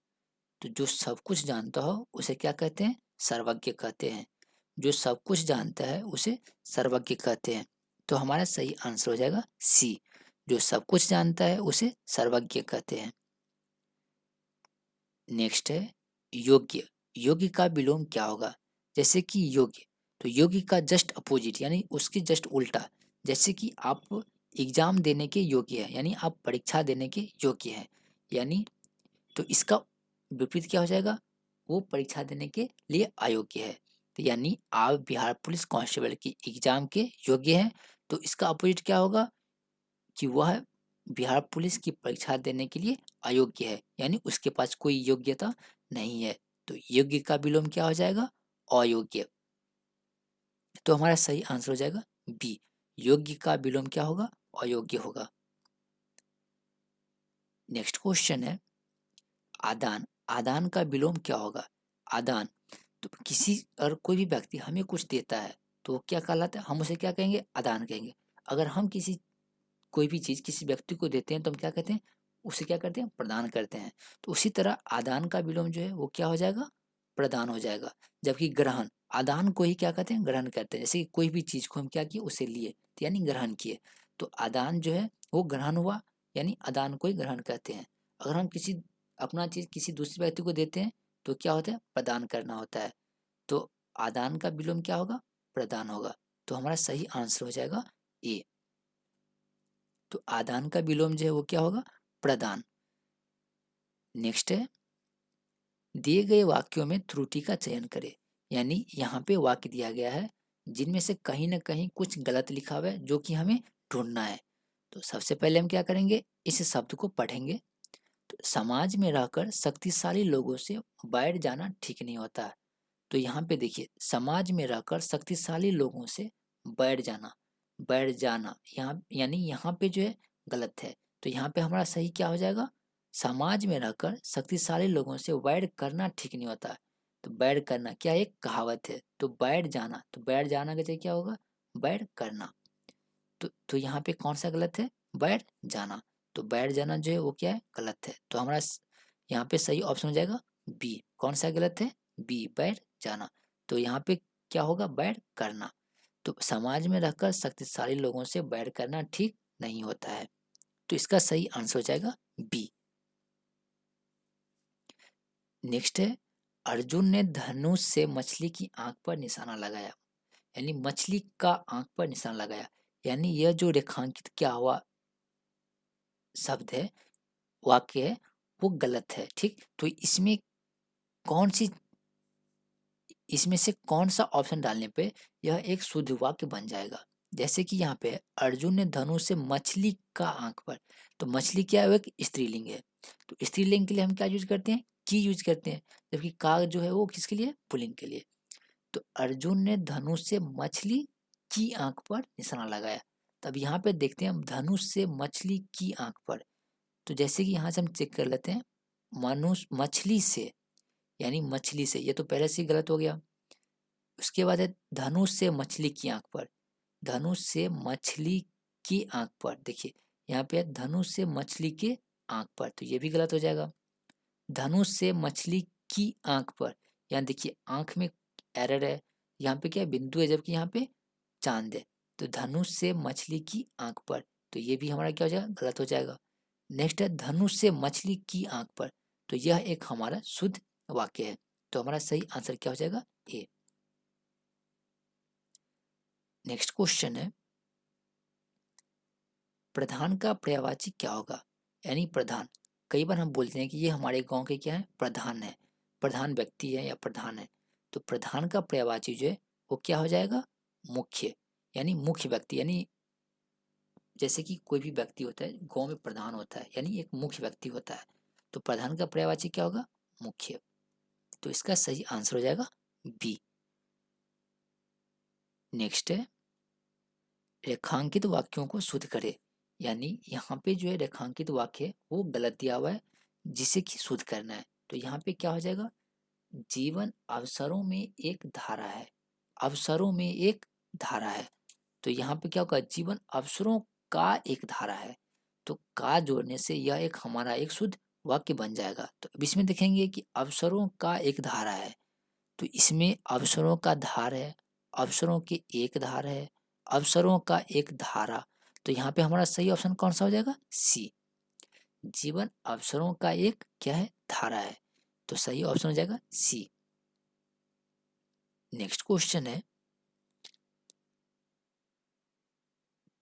तो जो सब कुछ जानता हो उसे क्या कहते हैं? सर्वज्ञ कहते हैं। जो सब कुछ जानता है उसे सर्वज्ञ कहते हैं। तो हमारा सही आंसर हो जाएगा सी। जो सब कुछ जानता है उसे सर्वज्ञ कहते हैं। नेक्स्ट है, योग्य। योग्य का विलोम क्या होगा? जैसे कि योग्य, तो योग्य का जस्ट अपोजिट यानी उसके जस्ट उल्टा। जैसे कि आप एग्जाम देने के योग्य है, यानी आप परीक्षा देने के योग्य हैं, यानी तो इसका विपरीत क्या हो जाएगा? वो परीक्षा देने के लिए अयोग्य है। तो यानी आप बिहार पुलिस कांस्टेबल की एग्जाम के योग्य हैं, तो इसका अपोजिट क्या होगा? कि वह बिहार पुलिस की परीक्षा देने के लिए अयोग्य है, यानी उसके पास कोई योग्यता नहीं है। तो योग्य का विलोम क्या हो जाएगा? अयोग्य। तो हमारा सही आंसर हो जाएगा बी। योग्य का विलोम क्या होगा? अयोग्य होगा। नेक्स्ट क्वेश्चन है, आदान। आदान का विलोम क्या होगा? आदान, तो किसी अगर कोई भी व्यक्ति हमें कुछ देता है तो वो क्या कहलाता है? हम उसे क्या कहेंगे? आदान कहेंगे। अगर हम किसी कोई भी चीज़ किसी व्यक्ति को देते हैं तो हम क्या कहते हैं? उसे क्या करते हैं? प्रदान करते हैं। तो उसी तरह आदान का विलोम जो है वो क्या हो जाएगा? प्रदान हो जाएगा। जबकि ग्रहण, आदान को ही क्या कहते हैं? ग्रहण करते हैं। जैसे कि कोई भी चीज़ को हम क्या किए? उसे लिए, तो यानी ग्रहण किए। तो आदान जो है वो ग्रहण हुआ, यानी आदान को ही ग्रहण कहते हैं। अगर हम किसी अपना चीज़ किसी दूसरे व्यक्ति को देते हैं तो क्या होता है? प्रदान करना होता है। तो आदान का विलोम क्या होगा? प्रदान होगा। तो हमारा सही आंसर हो जाएगा ए। तो आदान का विलोम जो है वो क्या होगा? प्रदान। नेक्स्ट है, दिए गए वाक्यों में त्रुटि का चयन करें। यानी यहाँ पे वाक्य दिया गया है जिनमें से कहीं ना कहीं कुछ गलत लिखा हुआ है जो कि हमें ढूंढना है। तो सबसे पहले हम क्या करेंगे? इस शब्द को पढ़ेंगे। तो समाज में रहकर शक्तिशाली लोगों से बैठ जाना ठीक नहीं होता है। तो यहाँ पे देखिए, समाज में रहकर शक्तिशाली लोगों से बैठ जाना, बैठ जाना यहाँ यानी यहाँ पे जो है गलत है। तो यहाँ पे हमारा सही क्या हो जाएगा? समाज में रहकर शक्तिशाली लोगों से बैठ करना ठीक नहीं होता। तो बैठ करना क्या एक कहावत है, तो बैठ जाना, तो बैठ जाना का जगह क्या होगा? बैठ करना। तो यहाँ पे कौन सा गलत है? बैठ जाना। तो बैठ जाना जो है वो क्या है? गलत है। तो हमारा यहाँ पे सही ऑप्शन हो जाएगा बी। कौन सा गलत है? बी, बैठ जाना। तो यहाँ पे क्या होगा? बैठ करना। तो समाज में रहकर शक्तिशाली लोगों से बैठ करना ठीक नहीं होता है। तो इसका सही आंसर हो जाएगा बी। नेक्स्ट है, अर्जुन ने धनुष से मछली की आंख पर निशाना लगाया। यानी मछली का आंख पर निशाना लगाया, यानी यह जो रेखांकित क्या हुआ शब्द है, वाक्य है, वो गलत है। ठीक, तो इसमें कौन सी इसमें से कौन सा ऑप्शन डालने पे यह एक शुद्ध वाक्य बन जाएगा? जैसे कि यहाँ पे अर्जुन ने धनुष से मछली का आंख पर, तो मछली क्या है? वो एक स्त्रीलिंग है। तो स्त्रीलिंग के लिए हम क्या यूज करते हैं? की यूज करते हैं। जबकि का जो है वो किसके लिए? पुल्लिंग के लिए। तो अर्जुन ने धनुष से मछली की आंख पर निशाना लगाया। तब यहाँ पे देखते हैं हम, धनुष से मछली की आंख पर। तो जैसे कि यहाँ से हम चेक कर लेते हैं, मनुष्य मछली से, यानी मछली से, ये तो पहले से ही गलत हो गया। उसके बाद है धनुष से मछली की आंख पर। धनुष से मछली की आंख पर, देखिए यहाँ पे है धनुष से मछली के आंख पर, तो ये भी गलत हो जाएगा। धनुष से मछली की आंख पर, यहाँ देखिए आंख में एरर है, यहाँ पे क्या है बिंदु है जबकि यहाँ पे चांद है, तो धनुष से मछली की आंख पर, तो ये भी हमारा क्या हो जाएगा, गलत हो जाएगा। नेक्स्ट है धनुष से मछली की आंख पर, तो यह एक हमारा शुद्ध वाक्य है, तो हमारा सही आंसर क्या हो जाएगा, ए। नेक्स्ट क्वेश्चन है प्रधान का पर्यायवाची क्या होगा, यानी प्रधान, कई बार हम बोलते हैं कि ये हमारे गांव के क्या है, प्रधान है, प्रधान व्यक्ति है या प्रधान है, तो प्रधान का पर्यायवाची जो है वो क्या हो जाएगा, मुख्य, यानी मुख्य व्यक्ति, यानी जैसे कि कोई भी व्यक्ति होता है गांव में प्रधान होता है, यानी एक मुख्य व्यक्ति होता है, तो प्रधान का पर्यायवाची क्या होगा, मुख्य, तो इसका सही आंसर हो जाएगा बी। नेक्स्ट है रेखांकित वाक्यों को शुद्ध करें, यानी यहाँ पे जो है रेखांकित वाक्य है वो गलत दिया हुआ है जिसे कि शुद्ध करना है, तो यहाँ पे क्या हो जाएगा, जीवन अवसरों में एक धारा है, अवसरों में एक धारा है, तो यहाँ पे क्या होगा, जीवन अवसरों का एक धारा है, तो का जोड़ने से यह एक हमारा एक शुद्ध वाक्य बन जाएगा। तो अब इसमें देखेंगे कि अवसरों का एक धारा है, तो इसमें अवसरों का धार है, अवसरों की एक धार है, अवसरों का एक धारा, तो यहाँ पे हमारा सही ऑप्शन कौन सा हो जाएगा, सी। जीवन अवसरों का एक क्या है, धारा है, तो सही ऑप्शन हो जाएगा सी। नेक्स्ट क्वेश्चन है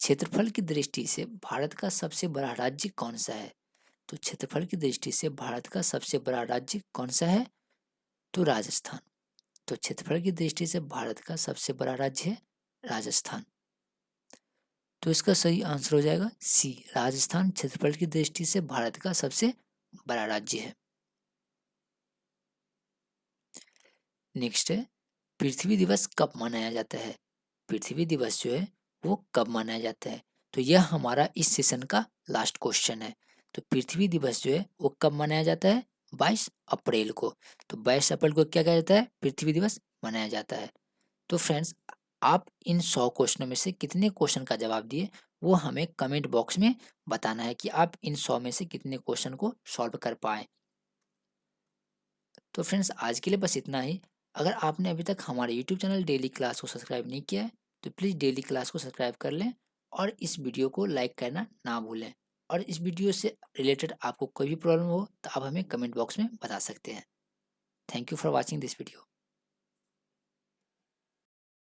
क्षेत्रफल की दृष्टि से भारत का सबसे बड़ा राज्य कौन सा है, तो क्षेत्रफल की दृष्टि से भारत का सबसे बड़ा राज्य कौन सा है, तो राजस्थान, तो क्षेत्रफल की दृष्टि से भारत का सबसे बड़ा राज्य है राजस्थान, तो इसका सही आंसर हो जाएगा सी, राजस्थान क्षेत्रफल की दृष्टि से भारत का सबसे बड़ा राज्य है। नेक्स्ट है पृथ्वी दिवस कब मनाया जाता है, पृथ्वी दिवस जो है वो कब मनाया जाता है, तो यह हमारा इस सेशन का लास्ट क्वेश्चन है। तो पृथ्वी दिवस जो है वो कब मनाया जाता है, 22 अप्रैल को, तो 22 अप्रैल को क्या कहा जाता है, पृथ्वी दिवस मनाया जाता है। तो फ्रेंड्स आप इन 100 क्वेश्चनों में से कितने क्वेश्चन का जवाब दिए वो हमें कमेंट बॉक्स में बताना है कि आप इन 100 में से कितने क्वेश्चन को सॉल्व कर पाए। तो फ्रेंड्स आज के लिए बस इतना ही। अगर आपने अभी तक हमारे यूट्यूब चैनल डेली क्लास को सब्सक्राइब नहीं किया है तो प्लीज़ डेली क्लास को सब्सक्राइब कर लें और इस वीडियो को लाइक करना ना भूलें, और इस वीडियो से रिलेटेड आपको कोई भी प्रॉब्लम हो तो आप हमें कमेंट बॉक्स में बता सकते हैं। Thank you for watching this video.